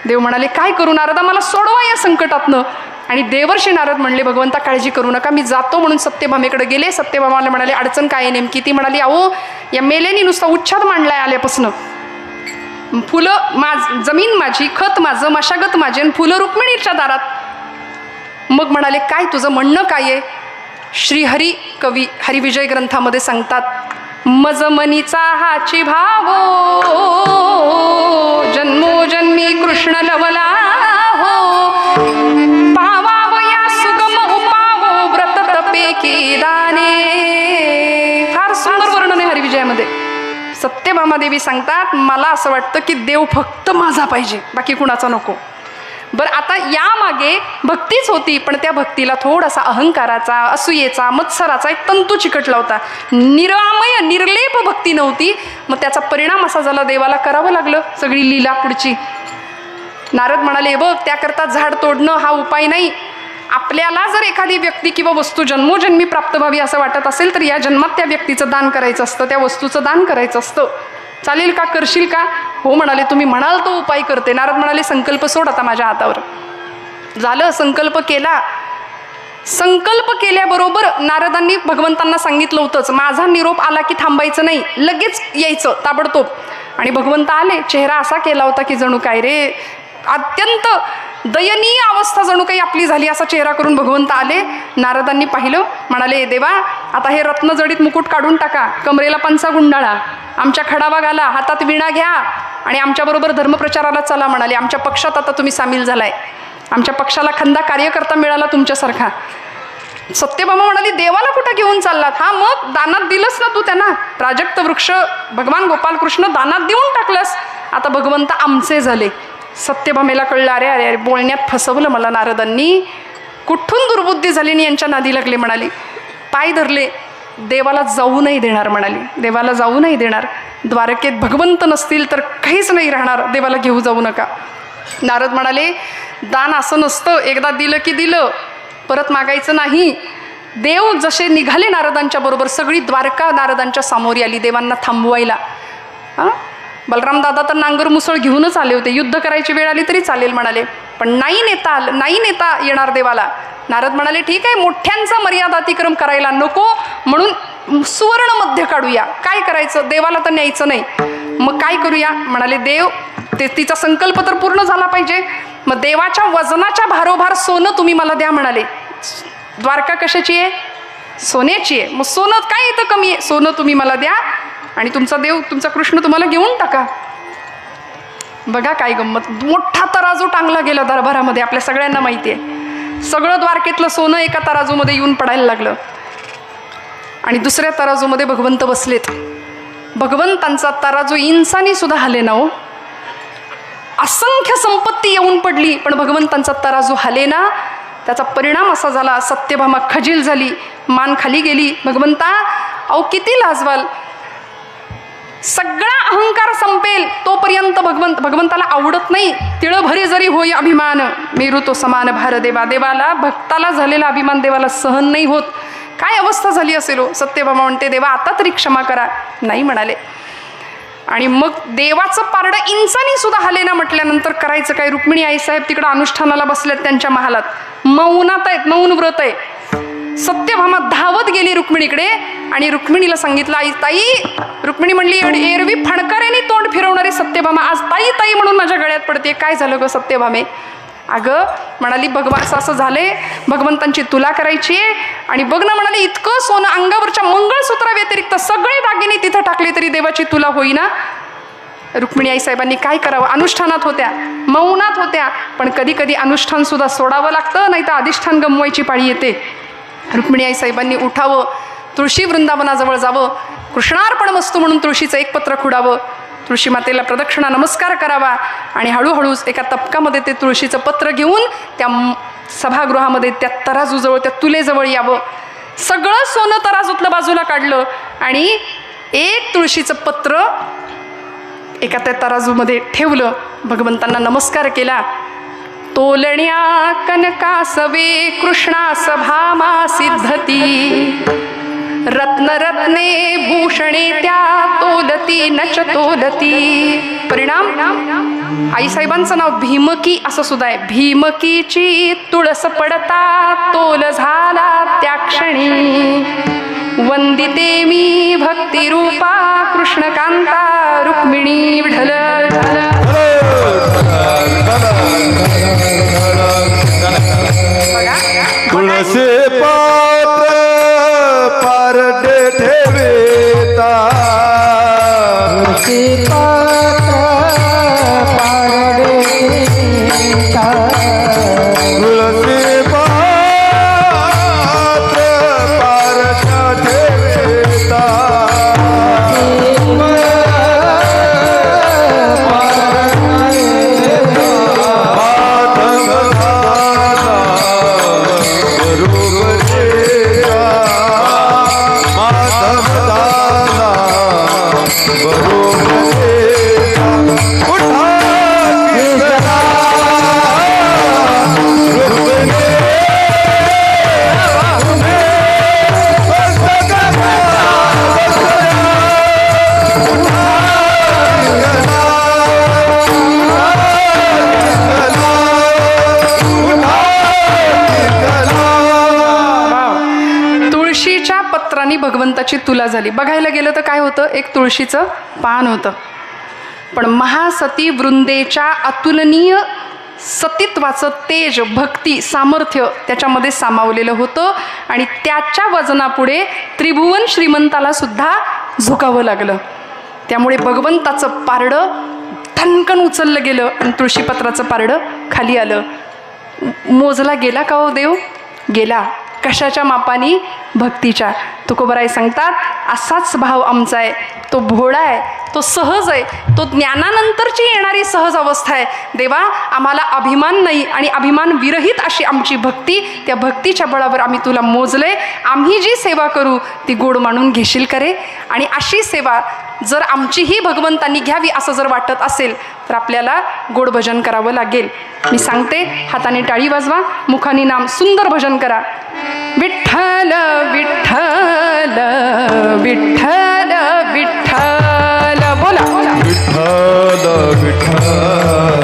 देव म्हणाले काय करू नारदा, मला सोडवा या संकटातनं. आणि देवर्षी नारद म्हणले भगवंता काळजी करू नका, मी जातो. म्हणून सत्यभामेकडे गेले. सत्यभामाला म्हणाले अडचण काय आहे नेमकी. ती म्हणाली अहो या मेलेनी नुसता उच्छाद मांडलाय आल्यापासून. फुलं जमीन माझी, खत माझं, मशागत माझी आणि फुलं रुक्मिणीच्या दारात. मग म्हणाले काय तुझं म्हणणं काय आहे. श्रीहरी कवी हरिविजय ग्रंथामध्ये सांगतात मजमनीचा हाची भावो जन्मोजन्मी कृष्ण लवला हो पावावया सुगम उपावो व्रत तपे की दाने. फार सुंदर वर्णन आहे हरिविजयामध्ये. सत्यभामा देवी सांगतात मला असं वाटतं की देव फक्त माझा पाहिजे, बाकी कुणाचा नको. बरं आता यामागे भक्तीच होती, पण त्या भक्तीला थोडासा अहंकाराचा, असूयेचा, मत्सराचा एक तंतू चिकटला होता. निरामय निर्लेप भक्ती नव्हती. मग त्याचा परिणाम असा झाला देवाला करावं लागलं सगळी लीला पुढची. नारद म्हणाले बघ त्याकरता झाड तोडणं हा उपाय नाही. आपल्याला जर एखादी व्यक्ती किंवा वस्तू जन्मोजन्मी प्राप्त व्हावी असं वाटत असेल तर या जन्मात त्या व्यक्तीचं दान करायचं असतं, त्या वस्तूचं दान करायचं असतं. चालेल का, करशील का. हो म्हणाले तुम्ही म्हणाल तो उपाय करते. नारद म्हणाले संकल्प सोड आता माझ्या हातावर. झालं, संकल्प केला. संकल्प केल्याबरोबर नारदांनी भगवंतांना सांगितलं होतंच माझा निरोप आला की थांबायचं नाही, लगेच यायचं ताबडतोब. आणि भगवंत आले. चेहरा असा केला होता की जणू काय रे अत्यंत दयनीय अवस्था जणू काही आपली झाली असा चेहरा करून भगवंत आले. नारदांनी पाहिलं, म्हणाले देवा आता हे रत्नजडीत मुकुट काढून टाका, कमरेला पंचा गुंडाळा, आमच्या खडावा घाला, हातात विणा घ्या आणि आमच्याबरोबर धर्मप्रचाराला चला. म्हणाले आमच्या पक्षात आता तुम्ही सामील झालाय, आमच्या पक्षाला खंदा कार्यकर्ता मिळाला तुमच्यासारखा. सत्यभामा म्हणाली देवाला कुठं घेऊन चाललात. हा मग दानात दिलंस ना तू त्यांना, प्राजक्त वृक्ष भगवान गोपालकृष्ण दानात देऊन टाकलंस, आता भगवंत आमचे झाले. सत्यभामेला कळलं अरे अरे अरे बोलण्यात फसवलं मला नारदांनी, कुठून दुर्बुद्धी झाली आणि यांच्या नादी लागले. म्हणाली पाय धरले, देवाला जाऊ नाही देणार. म्हणाली देवाला जाऊ नाही देणार, द्वारकेत भगवंत नसतील तर काहीच नाही राहणार, देवाला घेऊ जाऊ नका. नारद म्हणाले दान असं नसतं, एकदा दिलं की दिलं, परत मागायचं नाही. देव जसे निघाले नारदांच्या बरोबर सगळी द्वारका नारदांच्या सामोरी आली देवांना थांबवायला. बलराम दादा तर नांगर मुसळ घेऊनच आले होते, युद्ध करायची वेळ आली तरी चालेल म्हणाले, पण नाही नेता येणार देवाला. नारद म्हणाले ठीक आहे, मोठ्यांचा मर्यादातिक्रम करायला नको, म्हणून सुवर्ण मध्य काढूया. काय करायचं, देवाला तर न्यायचं नाही, मग काय करूया. म्हणाले देव तिचा संकल्प तर पूर्ण झाला पाहिजे, मग देवाच्या वजनाच्या भारोभार सोनं तुम्ही मला द्या. म्हणाले द्वारका कशाची आहे, सोन्याची आहे, मग सोनं काय इथं कमी आहे, सोनं तुम्ही मला द्या आणि तुमचा देव तुमचा कृष्ण तुम्हाला घेऊन टाका. बघा काय गंमत, मोठा तराजू टांगला गेला दरबारामध्ये, आपल्या सगळ्यांना माहिती आहे. सगळं द्वारकेतलं सोनं एका तराजूमध्ये येऊन पडायला लागलं आणि दुसऱ्या तराजूमध्ये भगवंत बसलेत. भगवंतांचा तराजू इंसानी सुद्धा हले ना हो, असंख्य संपत्ती येऊन पडली पण भगवंतांचा तराजू हले ना. त्याचा परिणाम असा झाला सत्यभामा खजील झाली, मान खाली गेली. भगवंता अहो किती लाजवाल, सगळा अहंकार संपेल तोपर्यंत भगवंताला आवडत नाही. तिळभरी जरी होई अभिमान मेरू तो समान भार देवा. देवाला भक्ताला झालेला अभिमान देवाला सहन नाही होत. काय अवस्था झाली असेल हो. सत्यभामा म्हणते देवा आता तरी क्षमा करा. नाही म्हणाले. आणि मग देवाचं पारडं इंसानी सुद्धा हले ना म्हटल्यानंतर करायचं काय. रुक्मिणी आईसाहेब तिकडं अनुष्ठानाला बसलेत त्यांच्या महालात, मौनात आहेत, मौन व्रत आहे. सत्यभामा धावत गेली रुक्मिणीकडे आणि रुक्मिणीला सांगितलं आई ताई. रुक्मिणी म्हणली एरवी फणकाऱ्याने तोंड फिरवणारी सत्यभामा आज ताई ताई म्हणून माझ्या गळ्यात पडते, काय झालं ग सत्यभामे. अगं म्हणाली भगवान असं झालंय, भगवंतांची तुला करायची आहे. आणि बघ ना म्हणाली इतकं सोनं अंगावरच्या मंगळसूत्रा व्यतिरिक्त सगळे दागिने तिथं टाकले तरी देवाची तुला होईना. रुक्मिणी आईसाहेबांनी काय करावं, अनुष्ठानात होत्या, मौनात होत्या, पण कधी कधी अनुष्ठान सुद्धा सोडावं लागतं, नाही तर अधिष्ठान गमवायची पाळी येते. रुक्मिणी आईसाहेबांनी उठावं, तुळशी वृंदावनाजवळ जावं, कृष्णार्पण वस्तू म्हणून तुळशीचं एक पत्र खुडावं, तुळशी मातेला प्रदक्षिणा नमस्कार करावा आणि हळूहळू एका तपकामध्ये ते तुळशीचं पत्र घेऊन त्या सभागृहामध्ये त्या तराजूजवळ, त्या तुलेजवळ यावं. सगळं सोनं तराजूतलं बाजूला काढलं आणि एक तुळशीचं पत्र एका त्या तराजूमध्ये ठेवलं. भगवंतांना नमस्कार केला. तोलण्या कनकासवे कृष्णास भामा सिद्धती, रत्नरत्ने भूषणे त्या तोलती नच तोलती. परिणाम आईसाहेबांचं नाव भीमकी असं सुद्धा आहे. भीमकीची तुळस पडता तोल झाला त्या क्षणी, वंदिते मी भक्तिरूपा कृष्णकांता रुक्मिणी विठ्ठल विठ्ठल. तुळसे पात्र पारडे ठेवेता, तुळशी पात्र पारडे ठेविता, तुळसे पात्र पारडा ठेवेता, भगवंताची तुला झाली. बघायला गेलं तर काय होतं, एक तुळशीचं पान होतं. पण महासती वृंदेच्या अतुलनीय सतीत्वाचं तेज, भक्ती, सामर्थ्य त्याच्यामध्ये सामावलेलं होतं आणि त्याच्या वजनापुढे त्रिभुवन श्रीमंताला सुद्धा झुकावं लागलं. त्यामुळे भगवंताचं पारडं ठणकन उचललं गेलं आणि तुळशीपत्राचं पारडं खाली आलं. मोजला गेला का हो देव? गेला. कशाच्या मापानी? भक्तीच्या. तुकोबराय सांगतात, असाच भाव आमचा आहे. तो भोळा आहे, तो सहज आहे, तो ज्ञानानंतरची येणारी सहज अवस्था आहे. देवा, आम्हाला अभिमान नाही आणि अभिमान विरहित अशी आमची भक्ती, त्या भक्तीच्या बळावर आम्ही तुला मोजले. आम्ही जी सेवा करू ती गोड मानून घेशील का रे? आणि अशी सेवा जर आमचीही भगवंतांनी घ्यावी असं जर वाटत असेल तर आपल्याला गोड भजन करावं लागेल. मी सांगते, हाताने टाळी वाजवा, मुखाने नाम सुंदर भजन करा. विठ्ठल विठ्ठल विठ्ठल विठ्ठल. बोला विठ्ठल विठ्ठल.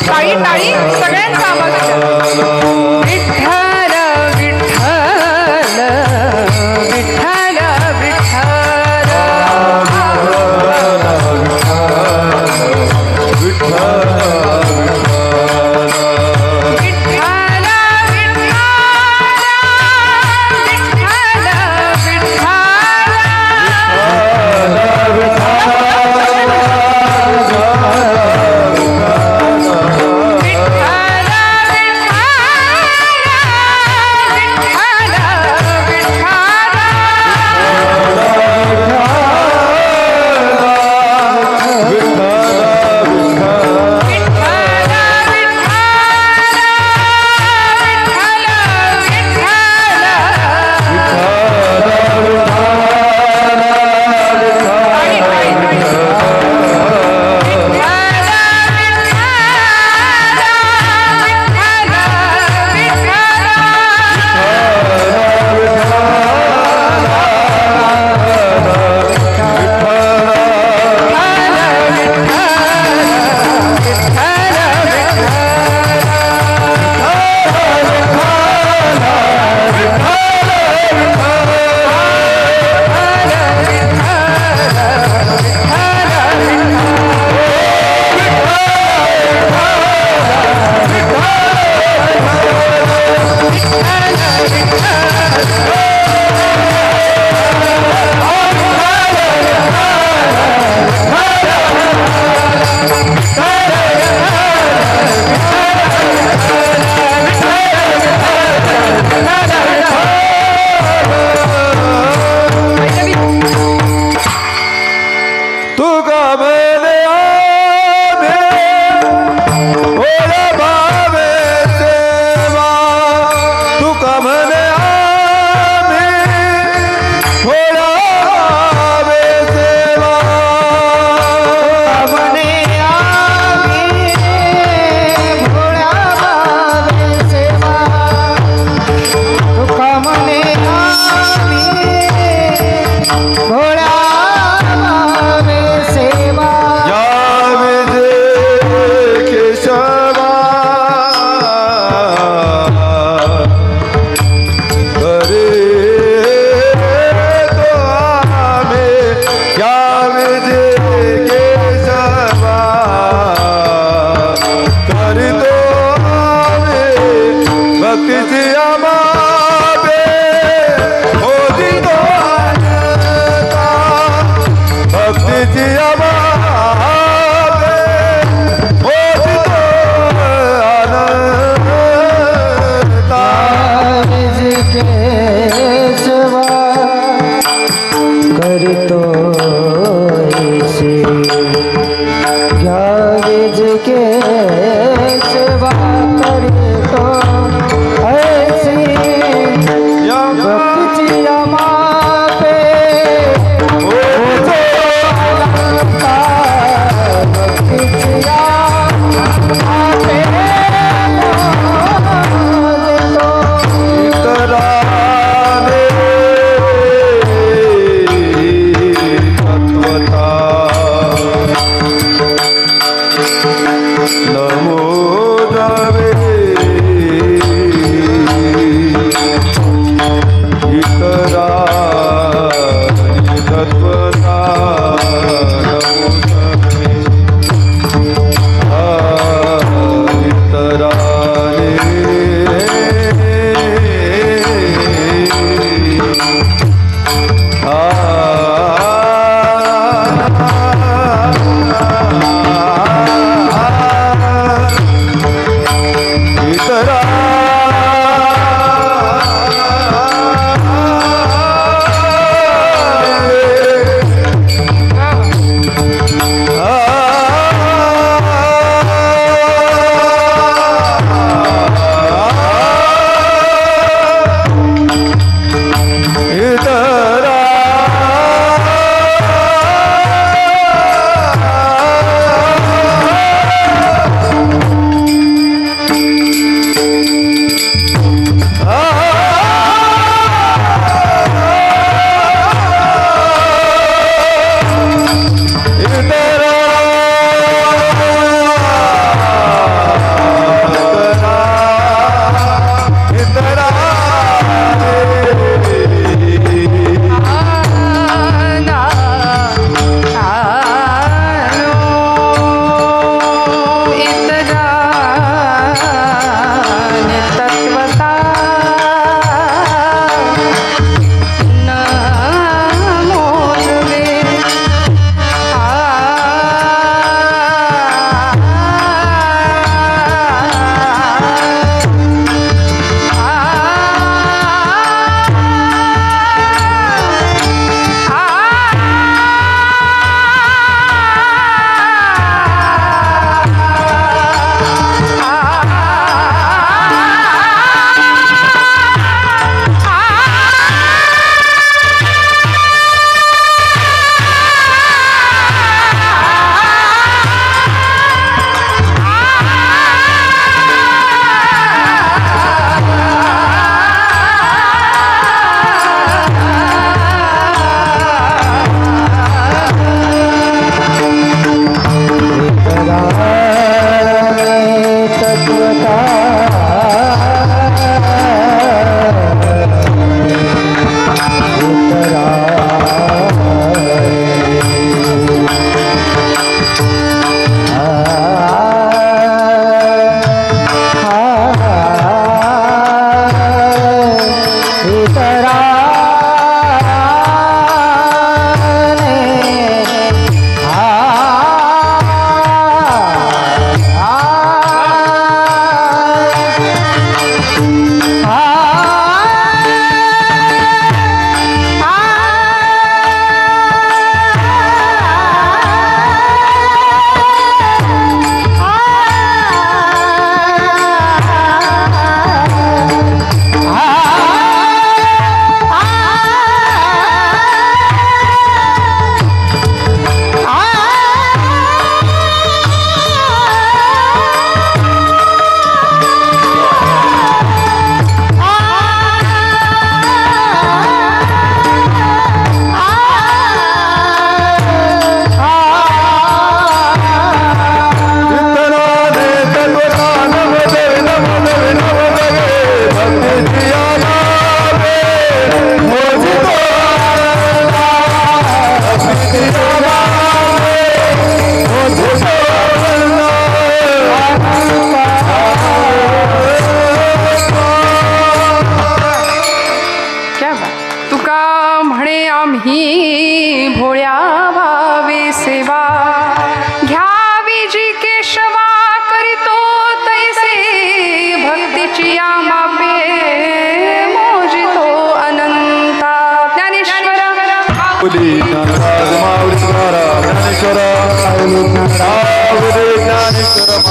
टाळी टाळी सगळ्यांचा आवाज आला. विठ्ठल विठ्ठल विठ्ठल विठ्ठल.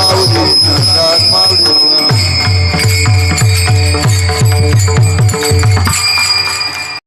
माऊली नंदात